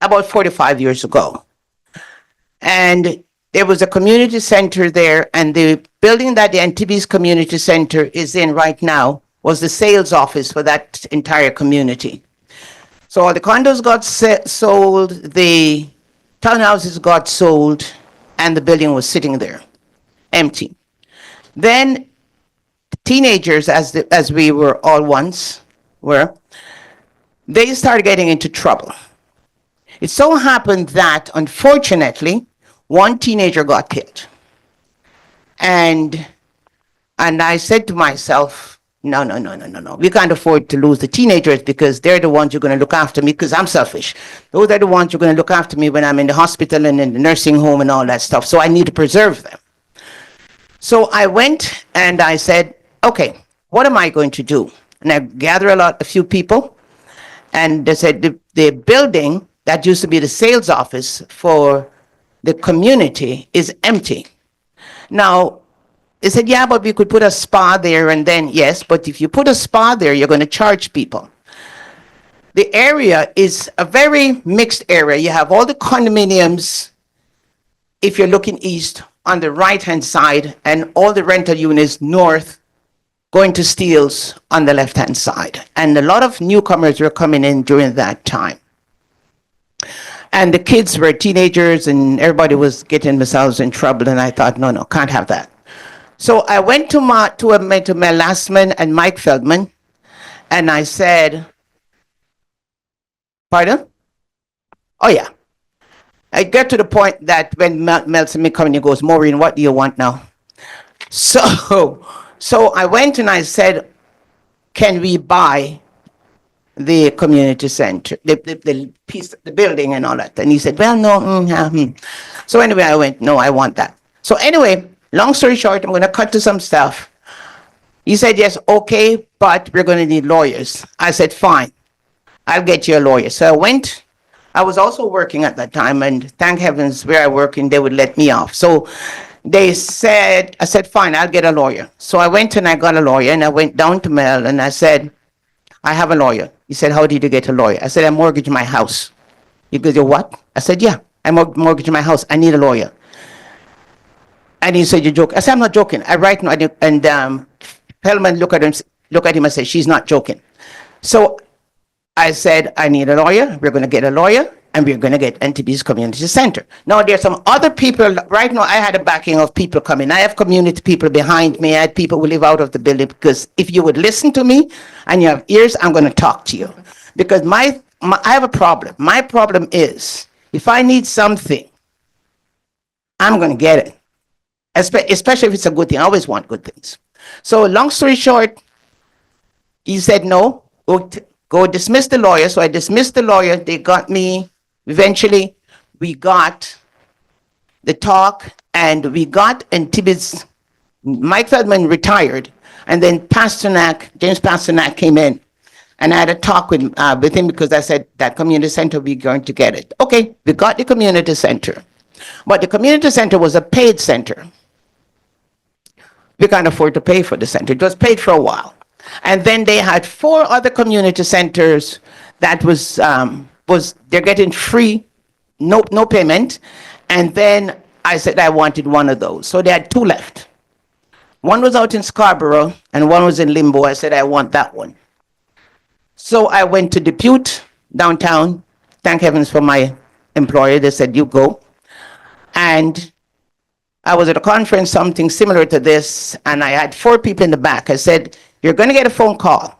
about 45 years ago. And there was a community center there, and the building that the Antibes Community Center is in right now was the sales office for that entire community. So all the condos got sold, the townhouses got sold, and the building was sitting there, empty. Then teenagers, as we were all once were, they started getting into trouble. It so happened that, unfortunately, one teenager got killed. And I said to myself, no. We can't afford to lose the teenagers because they're the ones who are going to look after me, because I'm selfish. Those are the ones who are going to look after me when I'm in the hospital and in the nursing home and all that stuff. So I need to preserve them. So I went and I said, okay, what am I going to do? And I gathered a few people, and they said the building that used to be the sales office for the community is empty. Now, they said, yeah, but we could put a spa there. And then, yes, but if you put a spa there, you're going to charge people. The area is a very mixed area. You have all the condominiums, if you're looking east, on the right-hand side, and all the rental units north, going to Steeles on the left-hand side. And a lot of newcomers were coming in during that time. And the kids were teenagers, and everybody was getting themselves in trouble, and I thought, no, can't have that. So I went to Mel Lastman and Mike Feldman, and I said, pardon? Oh, yeah. I get to the point that when Mel said me coming, he goes, Maureen, what do you want now? So I went and I said, can we buy the community center, the piece, the building and all that? And he said, well, no. So anyway, I went, no, I want that. So anyway, Long story short, I'm going to cut to some stuff. He said, yes, okay, but we're going to need lawyers. I said, fine, I'll get you a lawyer. So I went. I was also working at that time, and thank heavens where I work and they would let me off. So I said, fine, I'll get a lawyer. So I went and I got a lawyer, and I went down to Mel and I said, I have a lawyer. He said, how did you get a lawyer? I said, I mortgaged my house. He goes, you what? I said, yeah, I mortgaged my house. I need a lawyer. And he said, you joke. I said, I'm not joking. I write now. And Hellman looked at him and said, she's not joking. So I said, I need a lawyer. We're going to get a lawyer, and we're going to get NTB's Community Center. Now, there's some other people. Right now, I had a backing of people coming. I have community people behind me. I had people who live out of the building, because if you would listen to me and you have ears, I'm going to talk to you. Because I have a problem. My problem is, if I need something, I'm going to get it. Especially if it's a good thing. I always want good things. So long story short, he said, no, go dismiss the lawyer. So I dismissed the lawyer. They got me. Eventually, we got the talk, and we got Antibes. Mike Feldman retired, and then James Pasternak came in, and I had a talk with him, because I said, that community center, we're going to get it. Okay, we got the community center. But the community center was a paid center. We can't afford to pay for the center. It was paid for a while. And then they had 4 other community centers that they're getting free, no payment. And then I said I wanted one of those. So they had 2 left. One was out in Scarborough and one was in Limbo. I said, I want that one. So I went to Depute downtown. Thank heavens for my employer. They said, you go. And I was at a conference, something similar to this, and I had 4 people in the back. I said, you're going to get a phone call.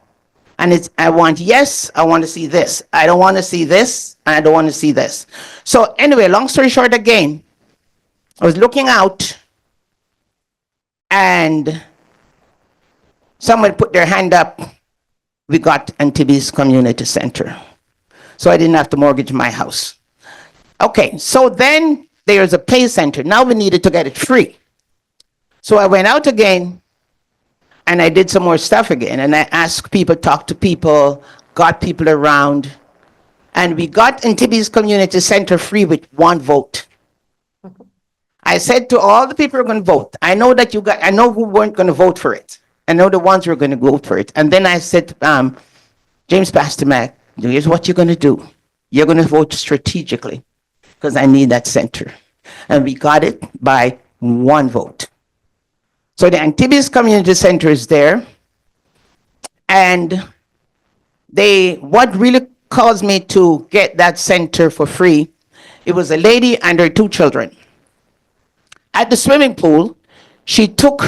And I want to see this. I don't want to see this, and I don't want to see this. So anyway, long story short again, I was looking out, and someone put their hand up. We got Antibes Community Center. So I didn't have to mortgage my house. Okay, so then there's a pay center. Now we needed to get it free. So I went out again, and I did some more stuff again. And I asked people, talked to people, got people around. And we got Antibes Community Center free with 1 vote. I said to all the people who are going to vote, I know who weren't going to vote for it. I know the ones who are going to vote for it. And then I said to James Pasternak, here's what you're going to do. You're going to vote strategically, because I need that center. And we got it by 1 vote. So the Antibes Community Center is there. And what really caused me to get that center for free, it was a lady and her 2 children. At the swimming pool, she took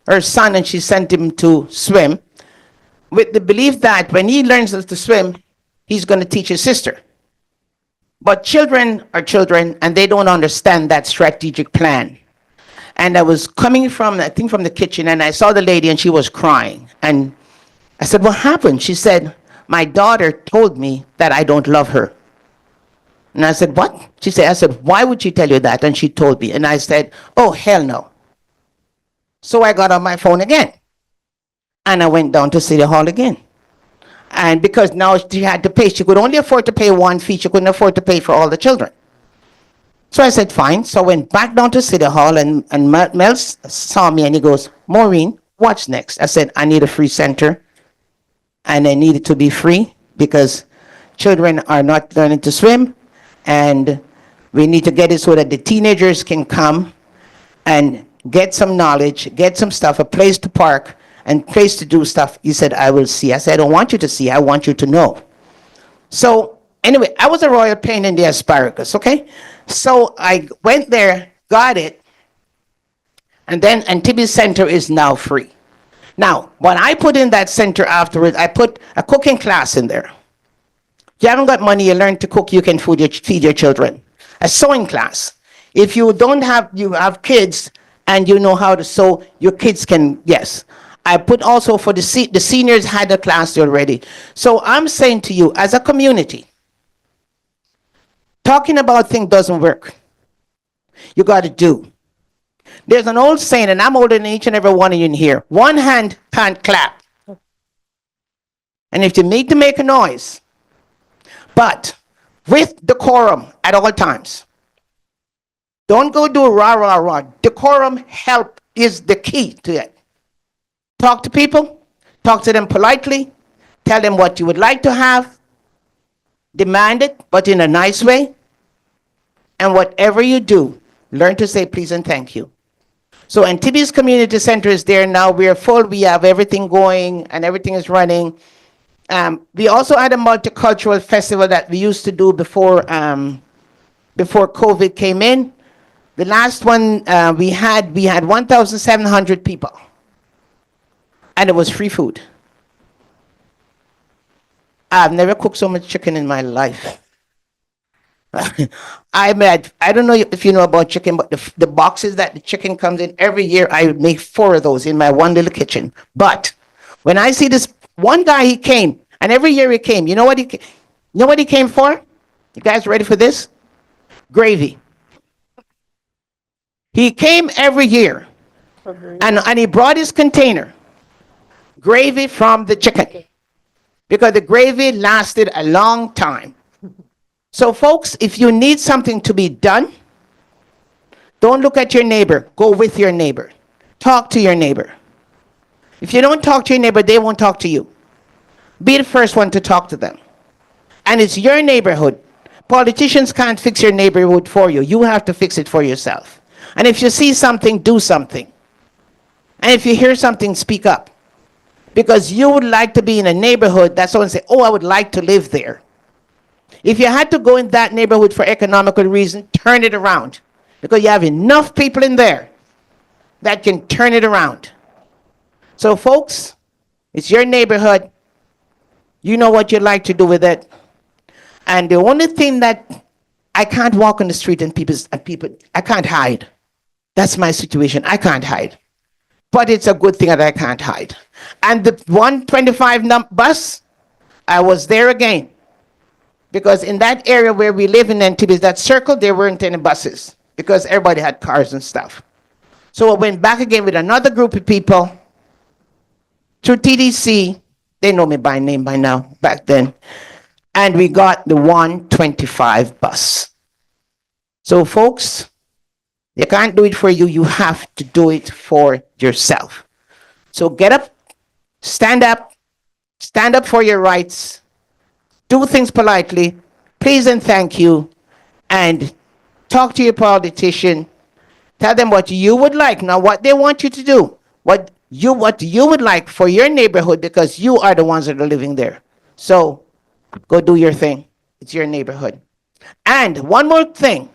her son and she sent him to swim with the belief that when he learns to swim, he's going to teach his sister. But children are children, and they don't understand that strategic plan. And I was coming from the kitchen, and I saw the lady, and she was crying. And I said, what happened? She said, my daughter told me that I don't love her. And I said, what? I said, why would she tell you that? And she told me. And I said, oh, hell no. So I got on my phone again. And I went down to City Hall again. And because now she had to pay, she could only afford to pay 1 fee. She couldn't afford to pay for all the children. So I said, fine. So I went back down to City Hall, and Mel saw me, and he goes, Maureen, what's next? I said, I need a free center, and I need it to be free because children are not learning to swim, and we need to get it so that the teenagers can come and get some knowledge, get some stuff, a place to park, and place to do stuff. He said, I will see. I said, I don't want you to see. I want you to know. So anyway, I was a royal pain in the asparagus, okay? So I went there, got it, and then Antibes Center is now free. Now, when I put in that center afterwards, I put a cooking class in there. If you haven't got money, you learn to cook, you can feed your children. A sewing class. If you have kids and you know how to sew, your kids can, yes. I put also for the seniors had a class already. So I'm saying to you, as a community, talking about things doesn't work. You got to do. There's an old saying, and I'm older than each and every one of you in here. One hand can't clap. And if you need to make a noise, but with decorum at all times. Don't go do rah, rah, rah. Decorum help is the key to it. Talk to people, talk to them politely, tell them what you would like to have, demand it, but in a nice way. And whatever you do, learn to say please and thank you. So Antibes Community Center is there now. We are full. We have everything going and everything is running. We also had a multicultural festival that we used to do before COVID came in. The last one we had 1,700 people, and it was free food. I've never cooked so much chicken in my life. I don't know if you know about chicken, but the boxes that the chicken comes in every year, I make 4 of those in my one little kitchen. But when I see this one guy, he came, and every year he came. You know what he came for? You guys ready for this? Gravy. He came every year, and he brought his container, gravy from the chicken, because the gravy lasted a long time. So folks, if you need something to be done, don't look at your neighbor, go with your neighbor. Talk to your neighbor. If you don't talk to your neighbor, they won't talk to you. Be the first one to talk to them. And it's your neighborhood. Politicians can't fix your neighborhood for you. You have to fix it for yourself. And if you see something, do something. And if you hear something, speak up. Because you would like to be in a neighborhood that someone say, oh, I would like to live there. If you had to go in that neighborhood for economical reason, turn it around. Because you have enough people in there that can turn it around. So folks, it's your neighborhood. You know what you'd like to do with it. And the only thing that I can't walk on the street and people, I can't hide. That's my situation. I can't hide. But it's a good thing that I can't hide. And the 125 bus, I was there again. Because in that area where we live in Antibes, that circle, there weren't any buses. Because everybody had cars and stuff. So I went back again with another group of people. Through TDC, they know me by name by now, back then. And we got the 125 bus. So folks, you can't do it for you. You have to do it for yourself. So get up, stand up for your rights, do things politely, please and thank you, and talk to your politician. Tell them what you would like, not what they want you to do. What you would like for your neighborhood, because you are the ones that are living there. So go do your thing. It's your neighborhood. And one more thing.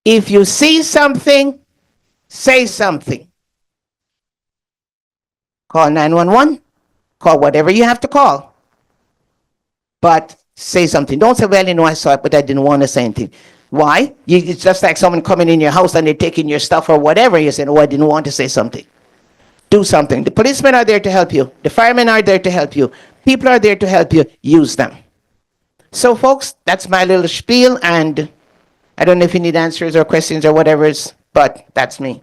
If you see something, say something. Call 911. Call whatever you have to call. But say something. Don't say, well, I saw it, but I didn't want to say anything. Why? It's just like someone coming in your house and they're taking your stuff or whatever. You're saying, oh, I didn't want to say something. Do something. The policemen are there to help you. The firemen are there to help you. People are there to help you. Use them. So, folks, that's my little spiel, and I don't know if you need answers or questions or whatever, but that's me.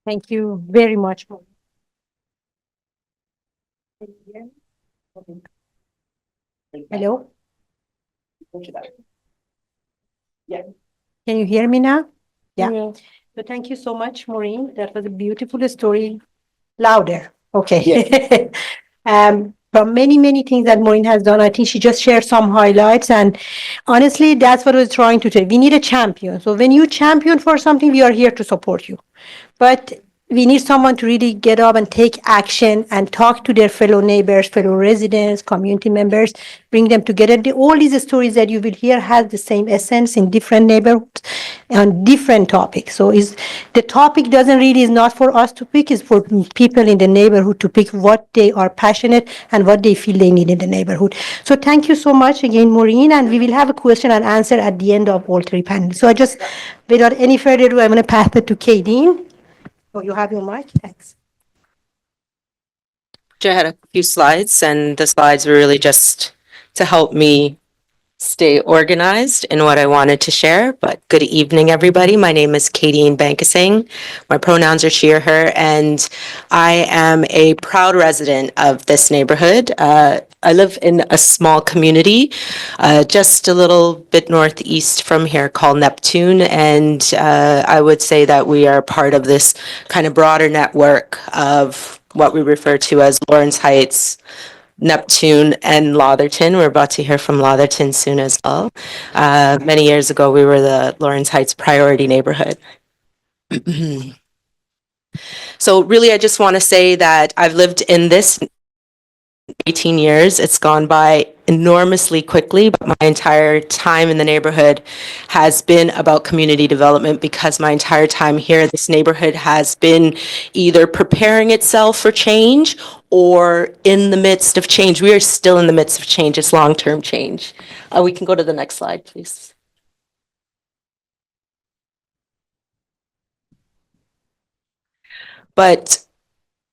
Thank you very much. Hello? Yeah. Can you hear me now? Yeah. So thank you so much, Maureen. That was a beautiful story. Louder. Okay. Yeah. From many, many things that Maureen has done, I think she just shared some highlights. And honestly, that's what I was trying to say. We need a champion. So when you champion for something, we are here to support you. But we need someone to really get up and take action and talk to their fellow neighbors, fellow residents, community members, bring them together. All these stories that you will hear have the same essence in different neighborhoods on different topics. So the topic is not for us to pick, it's for people in the neighborhood to pick what they are passionate and what they feel they need in the neighborhood. So thank you so much again, Maureen, and we will have a question and answer at the end of all 3 panels. So without any further ado, I'm going to pass it to Kadeen. Oh, you have your mic? Thanks. you, I had a few slides, and the slides were really just to help me stay organized in what I wanted to share. But good evening, everybody. My name is Kadeen Bankasing. My pronouns are she or her, and I am a proud resident of this neighborhood. I live in a small community just a little bit northeast from here called Neptune, and I would say that we are part of this kind of broader network of what we refer to as Lawrence Heights, Neptune, and Lotherton. We're about to hear from Lotherton soon as well. Many years ago, we were the Lawrence Heights priority neighborhood. So really, I just want to say that I've lived in this 18 years. It's gone by enormously quickly, but my entire time in the neighborhood has been about community development because my entire time here, this neighborhood has been either preparing itself for change or in the midst of change. We are still in the midst of change. It's long-term change. We can go to the next slide, please. But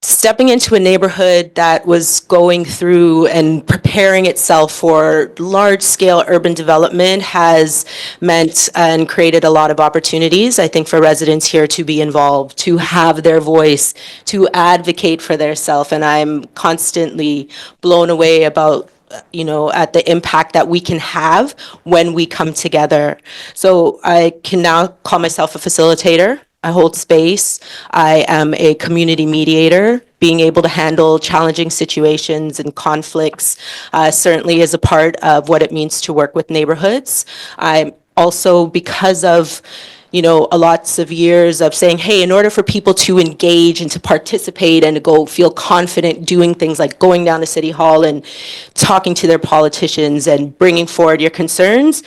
stepping into a neighborhood that was going through and preparing itself for large-scale urban development has meant and created a lot of opportunities, I think, for residents here to be involved, to have their voice, to advocate for their self. And I'm constantly blown away about at the impact that we can have when we come together. So I can now call myself a facilitator. I hold space. I am a community mediator. Being able to handle challenging situations and conflicts certainly is a part of what it means to work with neighborhoods. I'm also, because of lots of years of saying, hey, in order for people to engage and to participate and to go feel confident doing things like going down to City Hall and talking to their politicians and bringing forward your concerns,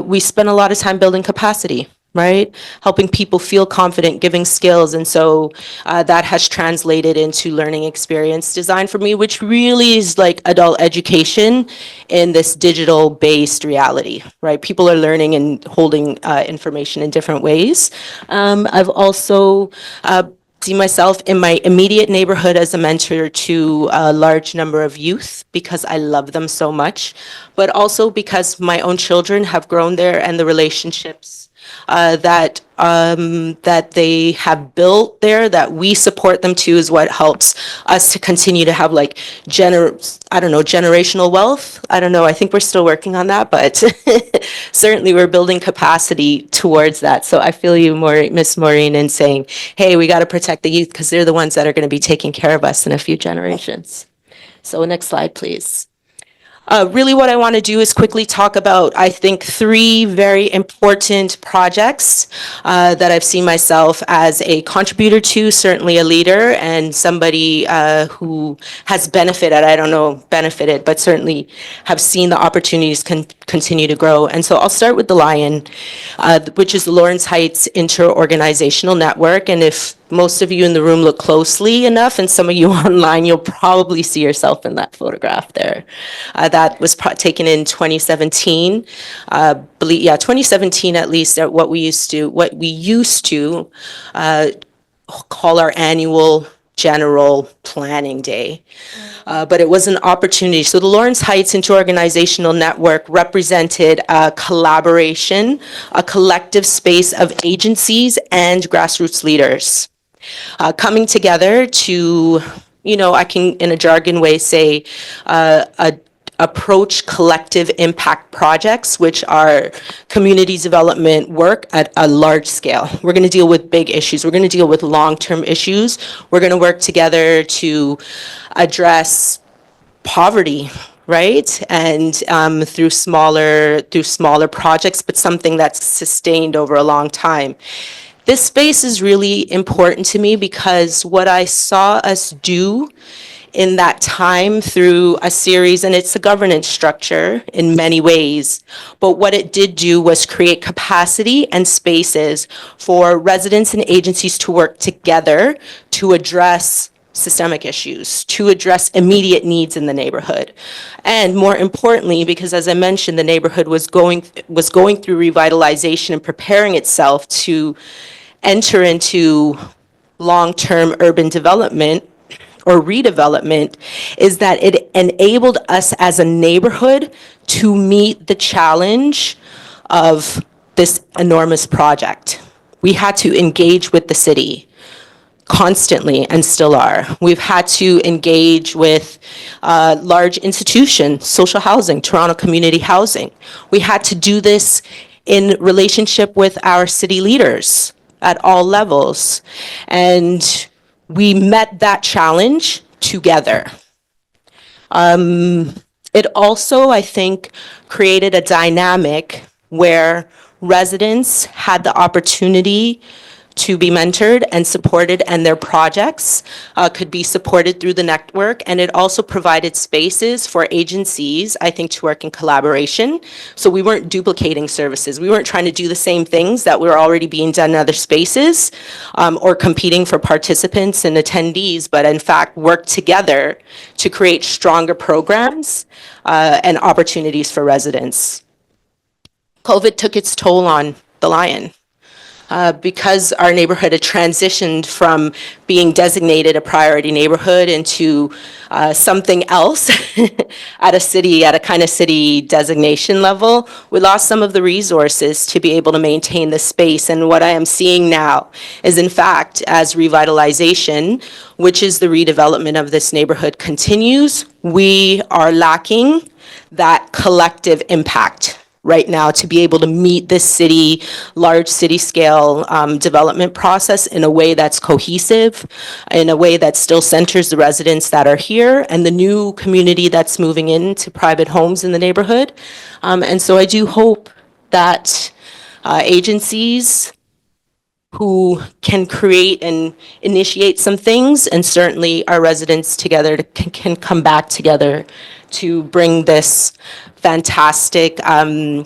we spend a lot of time building capacity, right? Helping people feel confident, giving skills. And so that has translated into learning experience design for me, which really is like adult education in this digital based reality, right? People are learning and holding information in different ways. I've also see myself in my immediate neighborhood as a mentor to a large number of youth because I love them so much, but also because my own children have grown there and the relationships that they have built there, that we support them to, is what helps us to continue to have like generational wealth. I don't know. I think we're still working on that, but certainly we're building capacity towards that. So I feel you, Miss Maureen, in saying, hey, we got to protect the youth because they're the ones that are going to be taking care of us in a few generations. So next slide, please. Really what I want to do is quickly talk about, I think, 3 very important projects that I've seen myself as a contributor to, certainly a leader, and somebody who has benefited, I don't know, benefited, but certainly have seen the opportunities continue to grow. And so I'll start with the Lion, which is the Lawrence Heights Interorganizational Network. And if most of you in the room look closely enough, and some of you online, you'll probably see yourself in that photograph there. That was taken in 2017. 2017 at least, at what we used to call our annual general planning day. But it was an opportunity. So the Lawrence Heights Interorganizational Network represented a collaboration, a collective space of agencies and grassroots leaders coming together to, I can in a jargon way say, approach collective impact projects, which are community development work at a large scale. We're going to deal with big issues. We're going to deal with long-term issues. We're going to work together to address poverty, right? And through smaller projects, but something that's sustained over a long time. This space is really important to me because what I saw us do in that time through a series, and it's a governance structure in many ways, but what it did do was create capacity and spaces for residents and agencies to work together to address systemic issues, to address immediate needs in the neighborhood. And more importantly, because as I mentioned, the neighborhood was going through revitalization and preparing itself to enter into long-term urban development, or redevelopment is that it enabled us as a neighborhood to meet the challenge of this enormous project. We had to engage with the city constantly and still are. We've had to engage with large institutions, social housing, Toronto Community Housing. We had to do this in relationship with our city leaders at all levels. And we met that challenge together. It also, I think, created a dynamic where residents had the opportunity to be mentored and supported, and their projects could be supported through the network. And it also provided spaces for agencies, I think, to work in collaboration. So we weren't duplicating services. We weren't trying to do the same things that were already being done in other spaces or competing for participants and attendees, but in fact work together to create stronger programs and opportunities for residents. COVID took its toll on the Lion. Because our neighborhood had transitioned from being designated a priority neighborhood into something else at a kind of city designation level, we lost some of the resources to be able to maintain the space. And what I am seeing now is, in fact, as revitalization, which is the redevelopment of this neighborhood, continues, we are lacking that collective impact right now to be able to meet this city, large city scale development process in a way that's cohesive, in a way that still centers the residents that are here and the new community that's moving into private homes in the neighborhood. And so I do hope that agencies who can create and initiate some things, and certainly our residents together can come back together to bring this fantastic kind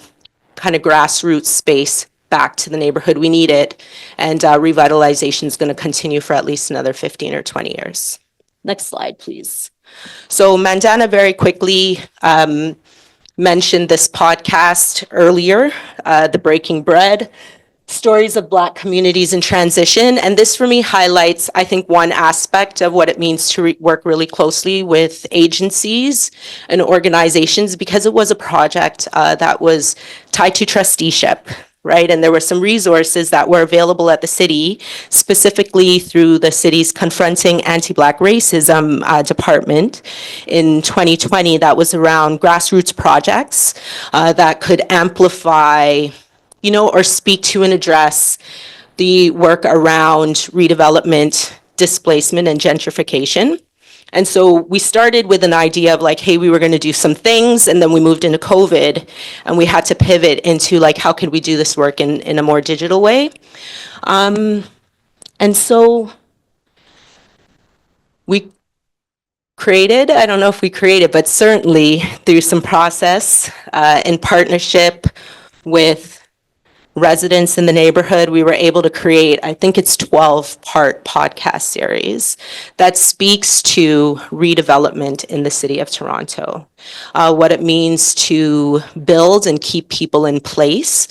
of grassroots space back to the neighborhood. We need it, and revitalization is going to continue for at least another 15 or 20 years. Next slide, please. So Mandana very quickly mentioned this podcast earlier, the Breaking Bread. Stories of Black communities in transition. And this for me highlights, I think, one aspect of what it means to work really closely with agencies and organizations, because it was a project that was tied to trusteeship, right? And there were some resources that were available at the city, specifically through the city's Confronting Anti-Black Racism department in 2020, that was around grassroots projects that could amplify, you know, or speak to and address the work around redevelopment, displacement, and gentrification. And so we started with an idea of like, hey, we were going to do some things, and then we moved into COVID, and we had to pivot into like, how could we do this work in a more digital way? And so we created, I don't know if we created, but certainly through some process in partnership with residents in the neighborhood, we were able to create, I think it's 12-part podcast series that speaks to redevelopment in the city of Toronto, what it means to build and keep people in place,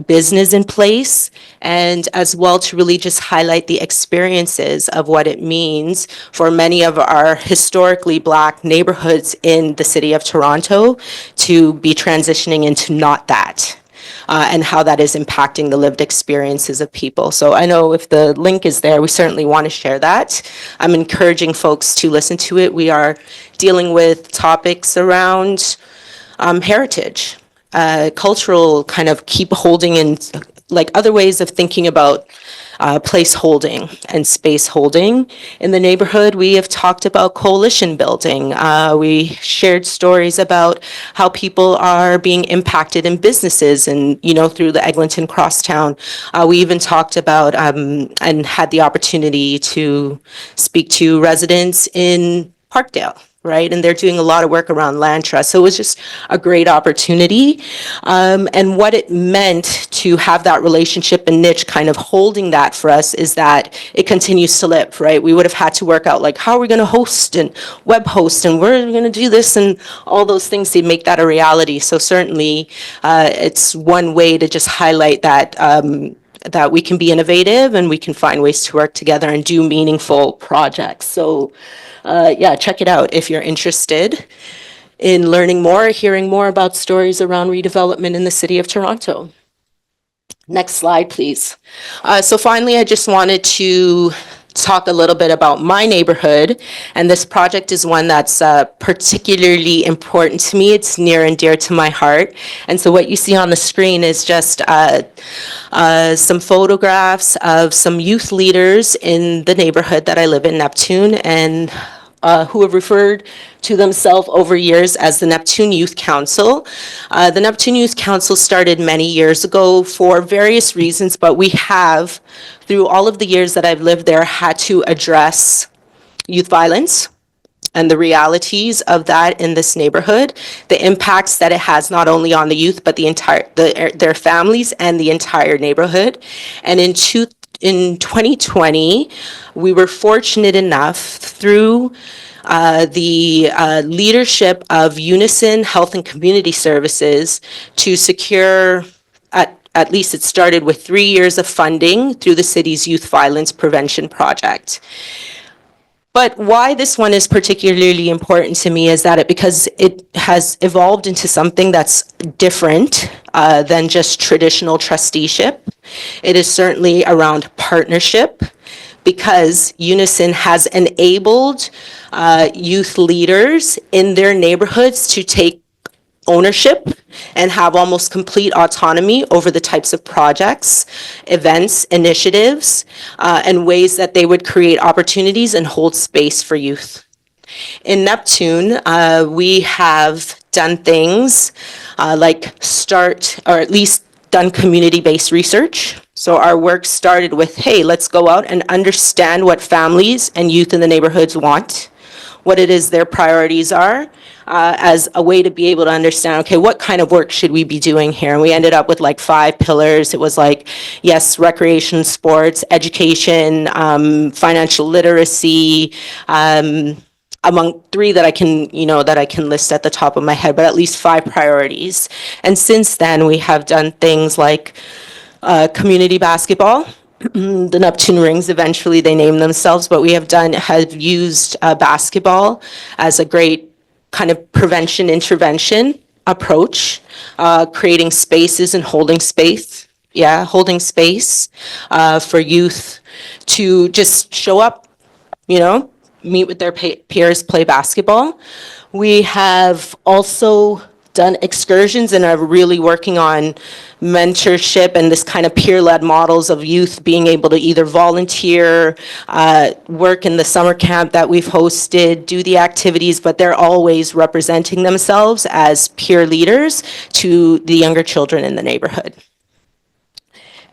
business in place, and as well to really just highlight the experiences of what it means for many of our historically Black neighborhoods in the city of Toronto to be transitioning into not that. And how that is impacting the lived experiences of people. So I know if the link is there, we certainly want to share that. I'm encouraging folks to listen to it. We are dealing with topics around heritage, cultural kind of keep holding, and like other ways of thinking about place holding and space holding. In the neighborhood, we have talked about coalition building. We shared stories about how people are being impacted in businesses and, you know, through the Eglinton Crosstown. We even talked about and had the opportunity to speak to residents in Parkdale, right? And they're doing a lot of work around land trust. So it was just a great opportunity. And what it meant to have that relationship and niche kind of holding that for us is that it continues to live, right? We would have had to work out like, how are we going to host and web host and where are we going to do this and all those things to make that a reality. So certainly it's one way to just highlight that that we can be innovative and we can find ways to work together and do meaningful projects. So yeah, check it out if you're interested in learning more, hearing more about stories around redevelopment in the city of Toronto. Next slide, please. So finally, I just wanted to talk a little bit about my neighborhood. And this project is one that's particularly important to me. It's near and dear to my heart. And so what you see on the screen is just some photographs of some youth leaders in the neighborhood that I live in, Neptune, and who have referred to themselves over years as the Neptune Youth Council. The Neptune Youth Council started many years ago for various reasons, but we have, through all of the years that I've lived there, had to address youth violence and the realities of that in this neighborhood, the impacts that it has not only on the youth, but their families and the entire neighborhood. And in 2020, we were fortunate enough through the leadership of Unison Health and Community Services to secure, at least it started with 3 years of funding through the city's Youth Violence Prevention Project. But why this one is particularly important to me is that because it has evolved into something that's different than just traditional trusteeship. It is certainly around partnership, because Unison has enabled youth leaders in their neighborhoods to take ownership and have almost complete autonomy over the types of projects, events, initiatives, and ways that they would create opportunities and hold space for youth. In Neptune, we have done things like start, or at least done community-based research. So our work started with, hey, let's go out and understand what families and youth in the neighborhoods want, what it is their priorities are, as a way to be able to understand, okay, what kind of work should we be doing here? And we ended up with like 5 pillars. It was like, yes, recreation, sports, education, financial literacy, among 3 that I can list at the top of my head, but at least 5 priorities. And since then, we have done things like community basketball. The Neptune Rings, eventually they named themselves, but we have used basketball as a great kind of prevention intervention approach, creating spaces and holding space. Holding space for youth to just show up, meet with their peers, play basketball. We have also done excursions and are really working on mentorship and this kind of peer-led models of youth being able to either volunteer, work in the summer camp that we've hosted, do the activities, but they're always representing themselves as peer leaders to the younger children in the neighborhood.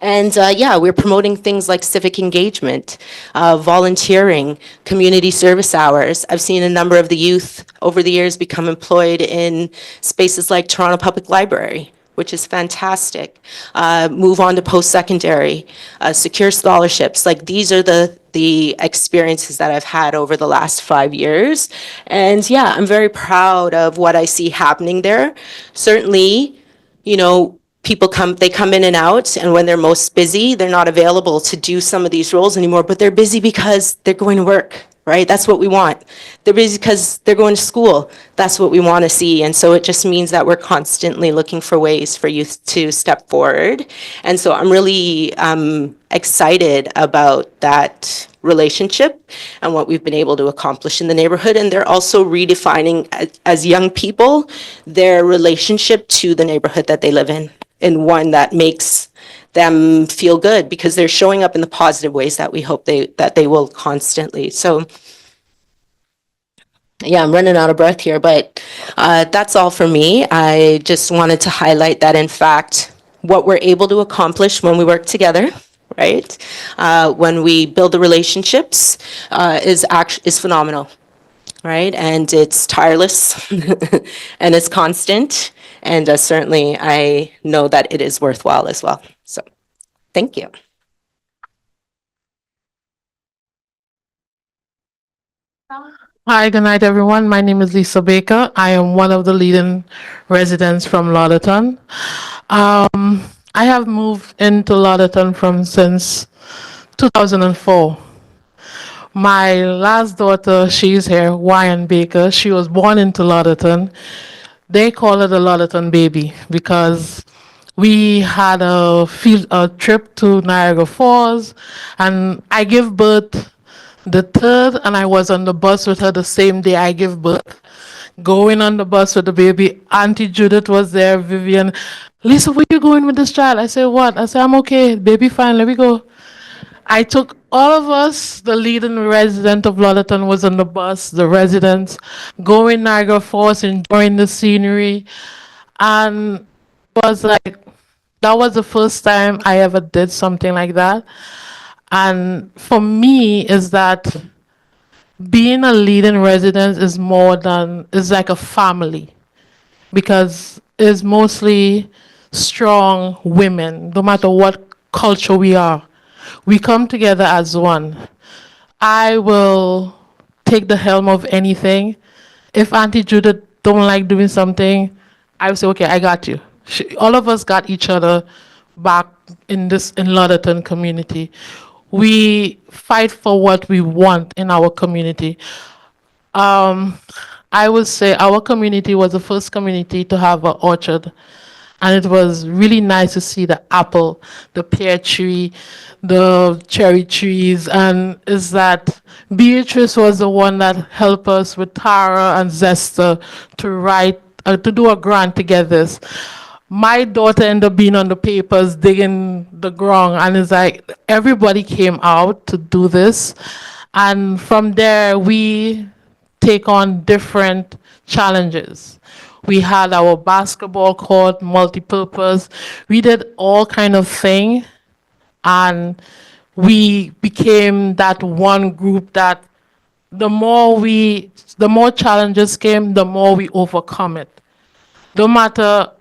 And we're promoting things like civic engagement, volunteering, community service hours. I've seen a number of the youth over the years become employed in spaces like Toronto Public Library, which is fantastic. Move on to post-secondary, secure scholarships. Like, these are the experiences that I've had over the last 5 years. And I'm very proud of what I see happening there. Certainly, people come in and out, and when they're most busy, they're not available to do some of these roles anymore, but they're busy because they're going to work, right? That's what we want. They're busy because they're going to school. That's what we want to see. And so it just means that we're constantly looking for ways for youth to step forward. And so I'm really excited about that relationship and what we've been able to accomplish in the neighborhood. And they're also redefining, as young people, their relationship to the neighborhood that they live in one that makes them feel good, because they're showing up in the positive ways that we hope that they will constantly. So I'm running out of breath here, but that's all for me. I just wanted to highlight that, in fact, what we're able to accomplish when we work together, right? When we build the relationships is phenomenal, right? And it's tireless and it's constant. And certainly I know that it is worthwhile as well. So thank you. Hi, good night, everyone. My name is Lisa Baker. I am one of the leading residents from Lauderton. I have moved into Lotterton from since 2004. My last daughter, she's here, Ryan Baker. She was born into Lotterton. They call her the Lotterton baby because we had a trip to Niagara Falls, and I gave birth the third, and I was on the bus with her the same day I gave birth. Going on the bus with the baby, Auntie Judith was there, Vivian. Lisa, where you going with this child? I said, what? I said, I'm okay, baby fine, let me go. I took all of us, the leading resident of Lollerton was on the bus, the residents, going Niagara Falls, enjoying the scenery. And was like, that was the first time I ever did something like that. And for me, is that being a leading resident is more than, is like a family because it's mostly strong women, no matter what culture we are. We come together as one. I will take the helm of anything. If Auntie Judith don't like doing something, I will say, okay, I got you. All of us got each other back in this in Lotterton community. We fight for what we want in our community. Um, I would say our community was the first community to have an orchard. And it was really nice to see the apple, the pear tree, the cherry trees. And is that Beatrice was the one that helped us with Tara and Zesta to write, to do a grant to get this. My daughter ended up being on the papers digging the ground, and it's like everybody came out to do this. And from there, we take on different challenges. We had our basketball court, multi-purpose. We did all kind of thing, and we became that one group that the more challenges came, the more we overcome it. No matter,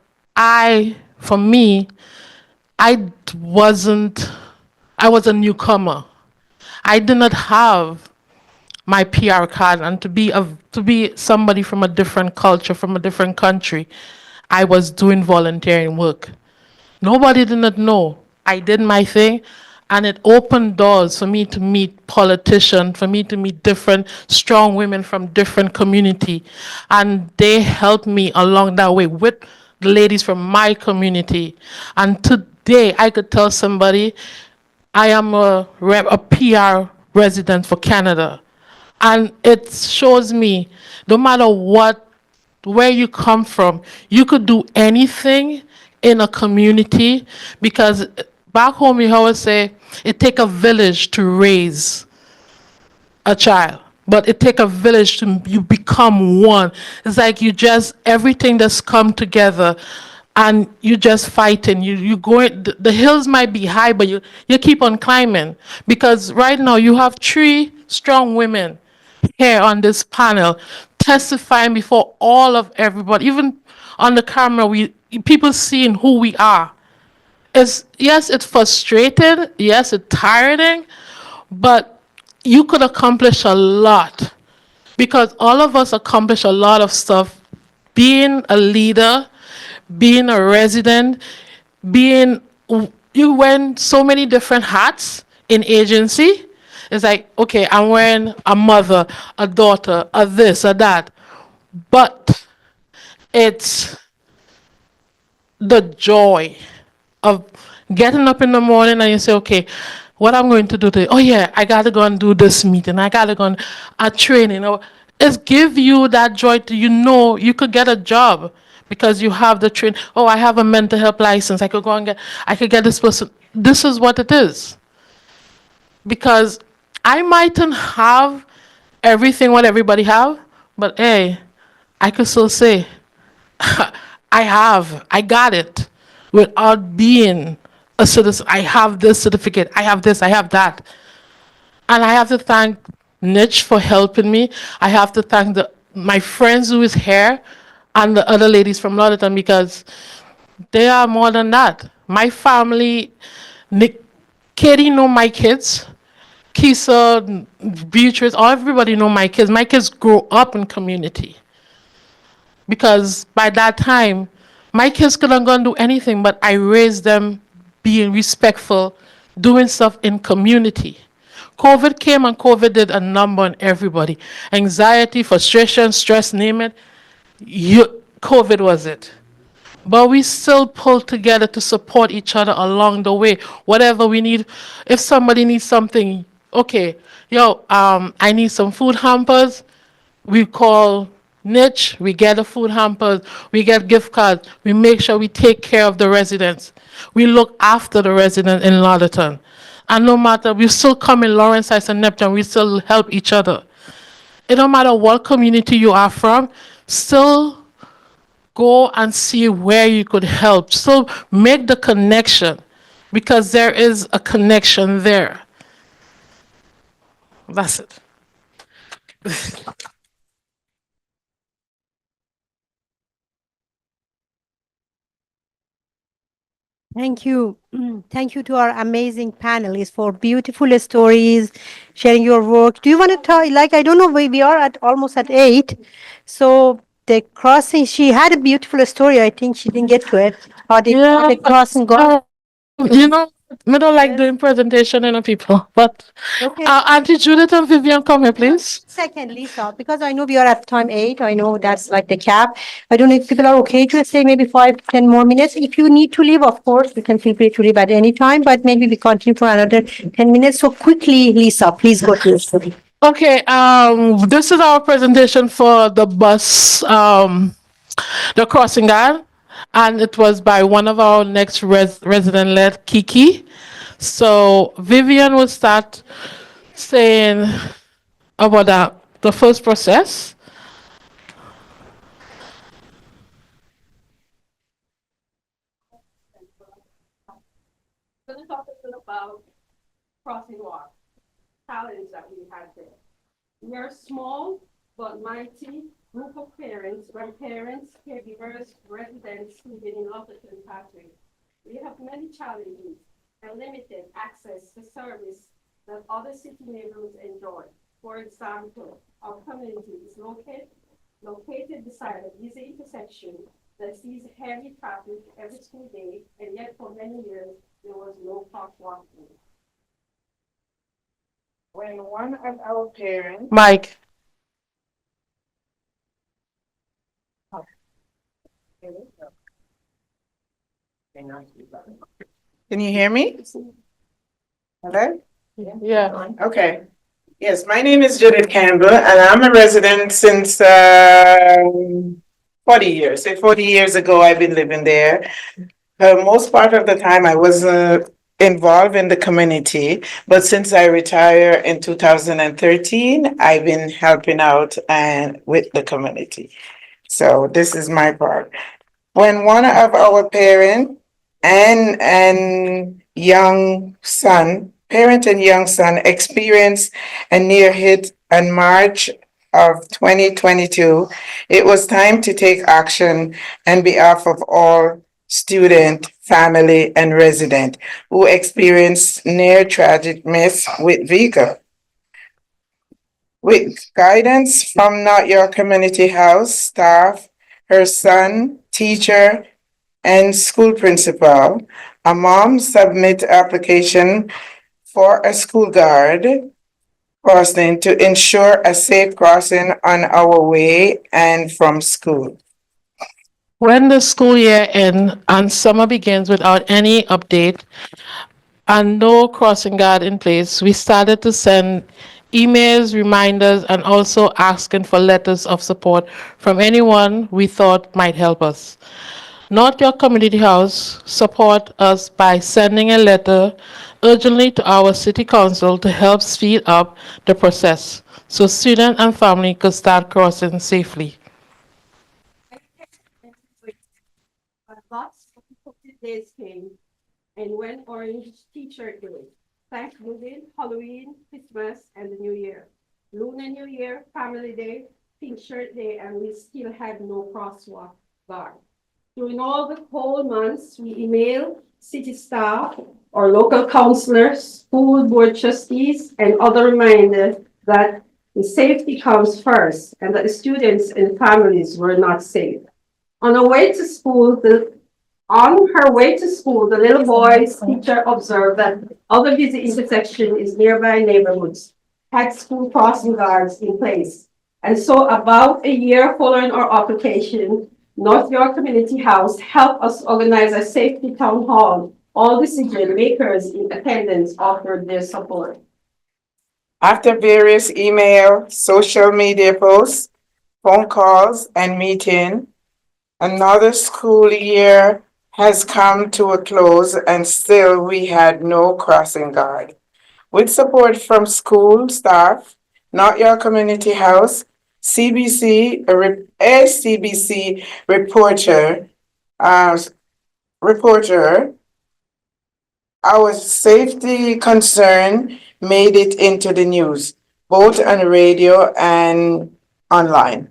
for me, I wasn't, I was a newcomer. I did not have my PR card, and to be somebody from a different culture, from a different country, I was doing volunteering work. Nobody did not know. I did my thing, and it opened doors for me to meet politicians, for me to meet different strong women from different community, and they helped me along that way with the ladies from my community. And today, I could tell somebody I am a PR resident for Canada. And it shows me no matter what, where you come from, you could do anything in a community because back home you always say it take a village to raise a child. But it take a village to you become one. It's like you just everything that's come together and you just fighting. You going the hills might be high, but you keep on climbing. Because right now you have three strong women here on this panel testifying before all of everybody, even on the camera, people seeing who we are. Yes, it's frustrating, yes, it's tiring, but you could accomplish a lot because all of us accomplish a lot of stuff. Being a leader, being a resident, being you wear so many different hats in agency. It's like, okay, I'm wearing a mother, a daughter, a this, a that. But it's the joy of getting up in the morning and you say, okay, what I'm going to do today? Oh yeah, I gotta go and do this meeting. I gotta go and a training. Or it's give you that joy to you could get a job because you have the train. Oh, I have a mental health license. I could get this person. This is what it is. Because I mightn't have everything what everybody have, but hey, I could still say I got it without being a citizen. I have this certificate. I have this. I have that. And I have to thank NYCH for helping me. I have to thank my friends who is here and the other ladies from Lotterton because they are more than that. My family, Katie know my kids. Kisa, Beatrice, everybody know my kids. My kids grew up in community. Because by that time, My kids couldn't go and do anything, but I raised them being respectful, doing stuff in community. COVID came and COVID did a number on everybody. Anxiety, frustration, stress, name it. COVID was it. But we still pull together to support each other along the way. Whatever we need, if somebody needs something, okay, I need some food hampers. We call NYCH, we get the food hampers, we get gift cards, we make sure we take care of the residents. We look after the residents in Lauderton. And no matter, we still come in Lawrence Heights and Neptune, we still help each other. It don't matter what community you are from, still go and see where you could help. So make the connection because there is a connection there. That's it. Thank you. Thank you to our amazing panelists for beautiful stories, sharing your work. Do you want to tell, like, I don't know, we are at almost at 8. So the crossing, she had a beautiful story. I think she didn't get to it. How the crossing got. You know, I don't like doing presentation in people, but Okay. Auntie Judith and Vivian, come here, please. Second, Lisa, because I know we are at time 8. I know that's like the cap. I don't know if people are okay to stay maybe 5, 10 more minutes. If you need to leave, of course, you can feel free to leave at any time, but maybe we continue for another 10 minutes. So quickly, Lisa, please go to your story. Okay, this is our presentation for the bus, the crossing guard, and it was by one of our next resident-led, Kiki. So Vivian will start saying about the first process. I'm going to talk a little about crossing walk, challenge that we had there. We are a small but mighty group of parents, grandparents, caregivers, residents living in Lauderton Pathway. We have many challenges and limited access to service that other city neighborhoods enjoy. For example, our community is located beside a busy intersection that sees heavy traffic every school day, and yet for many years there was no crosswalk. When one of our parents Mike. Can you hear me? Hello? Yeah. Okay. Yes, my name is Judith Campbell, and I'm a resident since 40 years. Say 40 years ago, I've been living there. Most part of the time, I was involved in the community, but since I retired in 2013, I've been helping out and with the community. So this is my part. When one of our parents and young son, parent and young son experienced a near hit on March of 2022, it was time to take action on behalf of all student, family, and resident who experienced near tragic miss with vehicle. With guidance from Not Your Community House staff, her son, teacher, and school principal, a mom submit application for a school guard crossing to ensure a safe crossing on our way and from school. When the school year ends and summer begins without any update and no crossing guard in place, we started to send emails, reminders, and also asking for letters of support from anyone we thought might help us. Not Your Community House support us by sending a letter urgently to our city council to help speed up the process so students and family could start crossing safely. Lots of COVID days came, and when Orange T-shirt day, Thanksgiving, Halloween, Christmas, and the New Year. Lunar New Year, Family Day, Pink Shirt Day, and we still had no crosswalk guard. During all the cold months, we email city staff or local councilors, school board trustees, and other reminders that the safety comes first and that the students and families were not safe. On her way to school, the little boy's teacher observed that other busy intersection in nearby neighborhoods had school crossing guards in place. And so about a year following our application, North York Community House helped us organize a safety town hall. All decision makers in attendance offered their support. After various email, social media posts, phone calls, and meeting, another school year has come to a close and still we had no crossing guard. With support from school staff, Not Your Community House, a CBC uh, reporter, our safety concern made it into the news, both on radio and online.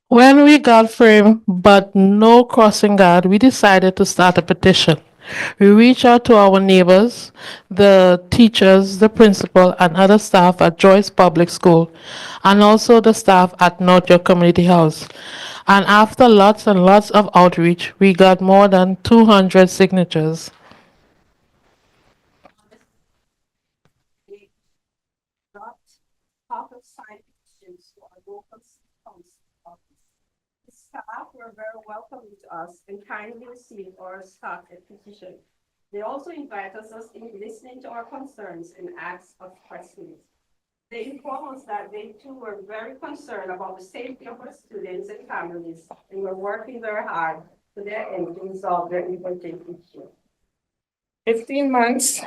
When we got framed but no crossing guard, we decided to start a petition. We reached out to our neighbors, the teachers, the principal, and other staff at Joyce Public School, and also the staff at North York Community House. And after lots and lots of outreach, we got more than 200 signatures. The staff were very welcoming to us and kindly received our staff petition. They also invited us in listening to our concerns and asked us questions. They informed us that they too were very concerned about the safety of our students and families and were working very hard to their end to resolve their important issue. 15 months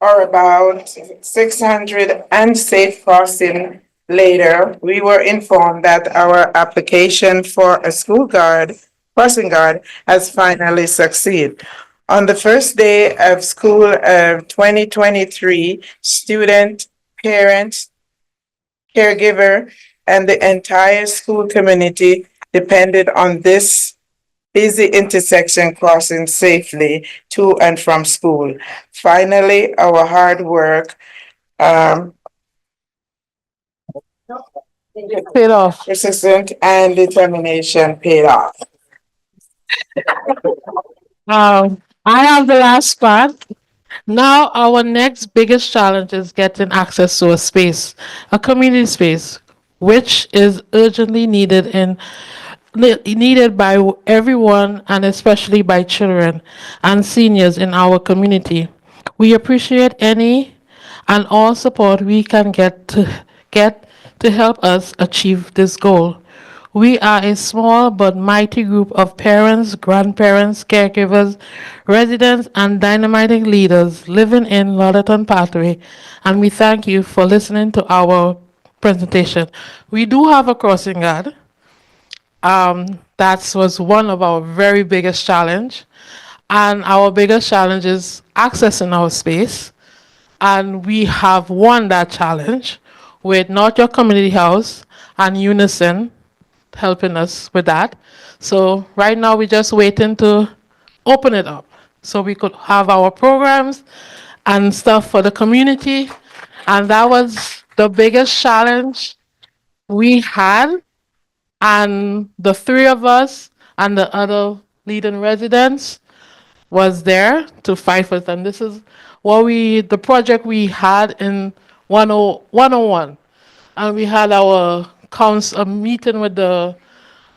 or about 600 unsafe crossing later, we were informed that our application for a crossing guard, has finally succeeded. On the first day of school of 2023, student, parents, caregiver, and the entire school community depended on this busy intersection crossing safely to and from school. Finally, our hard work Paid off. persistence and determination paid off. I have the last part. Now, our next biggest challenge is getting access to a space, a community space, which is urgently needed by everyone and especially by children and seniors in our community. We appreciate any and all support we can get to help us achieve this goal. We are a small but mighty group of parents, grandparents, caregivers, residents, and dynamiting leaders living in Lollerton Pathway, and we thank you for listening to our presentation. We do have a crossing guard. That was one of our very biggest challenge, and our biggest challenge is accessing our space, and we have won that challenge with North York Community House and Unison helping us with that. So right now we're just waiting to open it up so we could have our programs and stuff for the community. And that was the biggest challenge we had. And the three of us and the other leading residents was there to fight for them. This is the project we had in 101. And we had our a meeting with the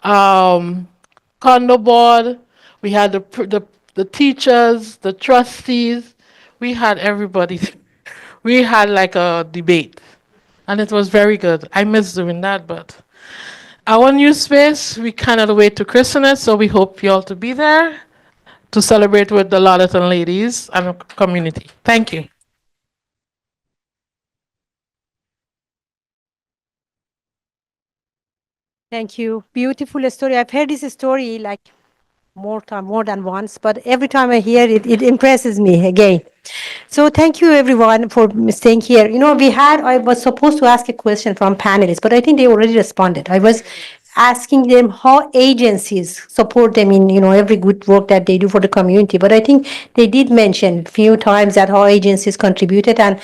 condo board. We had the teachers, the trustees. We had everybody. We had like a debate, and it was very good. I miss doing that, but our new space, we cannot wait to christen it, so we hope you all to be there to celebrate with the Lollerton ladies and community. Thank you. Thank you. Beautiful story. I've heard this story like more than once, but every time I hear it, it impresses me again. So thank you everyone for staying here. I was supposed to ask a question from panelists, but I think they already responded. I was asking them how agencies support them in, every good work that they do for the community. But I think they did mention a few times that how agencies contributed. And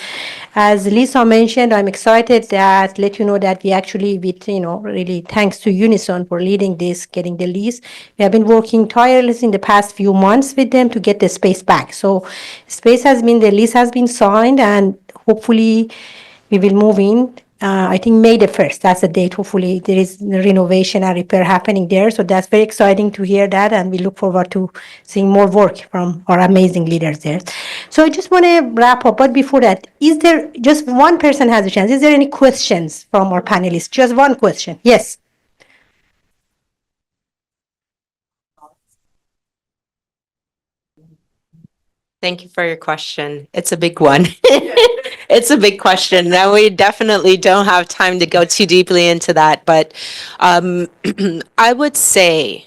as Lisa mentioned, I'm excited that let you know that we actually, with, really thanks to Unison for leading this, getting the lease. We have been working tirelessly in the past few months with them to get the space back. So the lease has been signed, and hopefully we will move in. I think May the 1st, that's the date. Hopefully there is renovation and repair happening there. So that's very exciting to hear that. And we look forward to seeing more work from our amazing leaders there. So I just want to wrap up. But before that, is there just one person has a chance? Is there any questions from our panelists? Just one question. Yes. Thank you for your question. It's a big one. It's a big question. Now, we definitely don't have time to go too deeply into that, but I would say,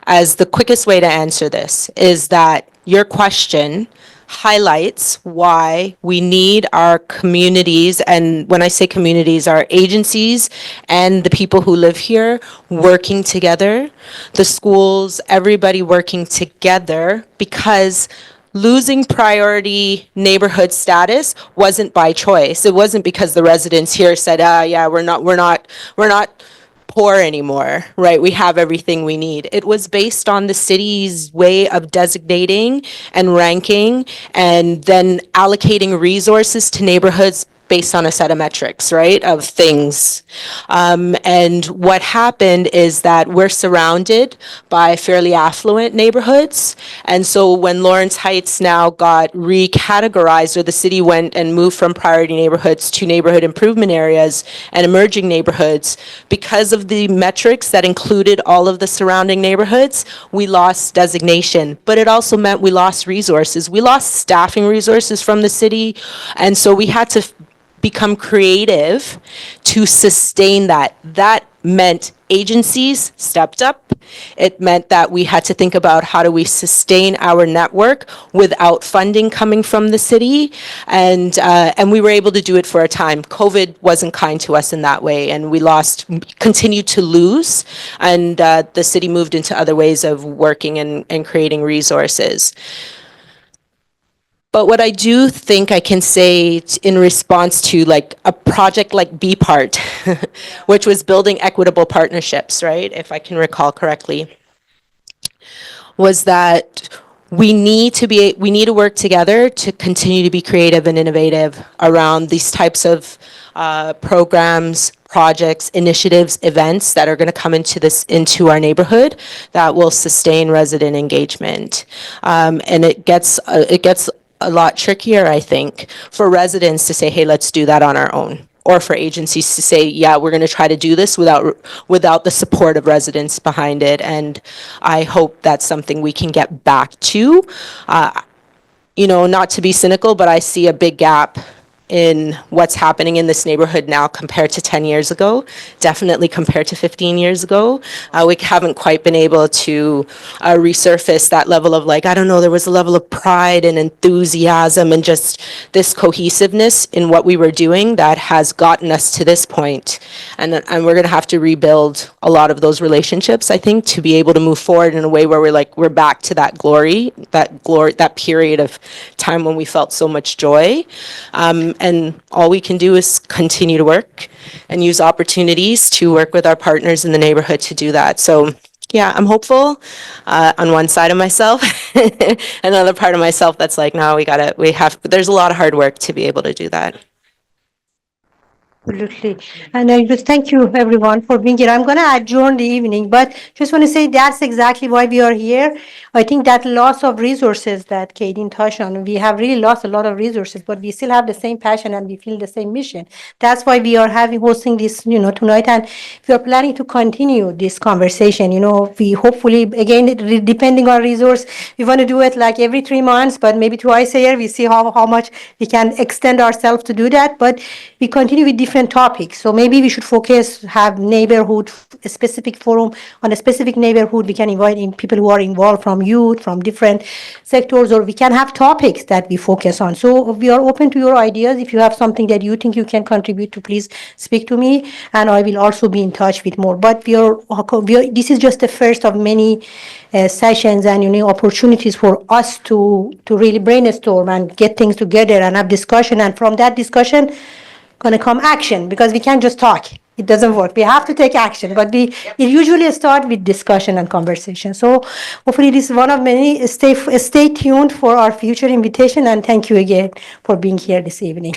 as the quickest way to answer this, is that your question highlights why we need our communities, and when I say communities, our agencies and the people who live here working together, the schools, everybody working together, because losing priority neighborhood status wasn't by choice. It wasn't because the residents here said, yeah, we're not poor anymore, right? We have everything we need. It was based on the city's way of designating and ranking and then allocating resources to neighborhoods based on a set of metrics, right, of things. And what happened is that we're surrounded by fairly affluent neighborhoods. And so when Lawrence Heights now got recategorized, or the city went and moved from priority neighborhoods to neighborhood improvement areas and emerging neighborhoods, because of the metrics that included all of the surrounding neighborhoods, we lost designation. But it also meant we lost resources. We lost staffing resources from the city. And so we had to become creative to sustain that. That meant agencies stepped up. It meant that we had to think about how do we sustain our network without funding coming from the city, and we were able to do it for a time. COVID wasn't kind to us in that way, and we continued to lose, and the city moved into other ways of working and creating resources. But what I do think I can say in response to like a project like B Part, which was building equitable partnerships, right? If I can recall correctly, was that we need to work together to continue to be creative and innovative around these types of programs, projects, initiatives, events that are going to come into our neighborhood that will sustain resident engagement. And it gets a lot trickier, I think, for residents to say, hey, let's do that on our own. Or for agencies to say, yeah, we're going to try to do this without the support of residents behind it. And I hope that's something we can get back to. Not to be cynical, but I see a big gap in what's happening in this neighborhood now compared to 10 years ago, definitely compared to 15 years ago. We haven't quite been able to resurface that level of there was a level of pride and enthusiasm and just this cohesiveness in what we were doing that has gotten us to this point. And we're going to have to rebuild a lot of those relationships, I think, to be able to move forward in a way where we're back to that glory, that period of time when we felt so much joy. And all we can do is continue to work and use opportunities to work with our partners in the neighborhood to do that. So yeah, I'm hopeful on one side of myself. Another part of myself that's like, no, there's a lot of hard work to be able to do that. Absolutely. And I just thank you everyone for being here. I'm going to adjourn the evening, but just want to say that's exactly why we are here. I think that loss of resources that Kadeen touched on, we have really lost a lot of resources, but we still have the same passion and we feel the same mission. That's why we are hosting this, tonight. And we are planning to continue this conversation. We hopefully, again, depending on resource, we want to do it like every 3 months, but maybe twice a year. We see how much we can extend ourselves to do that. But we continue with different different topics. So maybe we should focus, have neighborhood, a specific forum on a specific neighborhood. We can invite in people who are involved from youth, from different sectors, or we can have topics that we focus on. So we are open to your ideas. If you have something that you think you can contribute to, please speak to me, and I will also be in touch with more. But this is just the first of many sessions and opportunities for us to really brainstorm and get things together and have discussion, and from that discussion gonna come action, because we can't just talk. It doesn't work. We have to take action, but it usually start with discussion and conversation. So hopefully this is one of many. Stay tuned for our future invitation, and thank you again for being here this evening.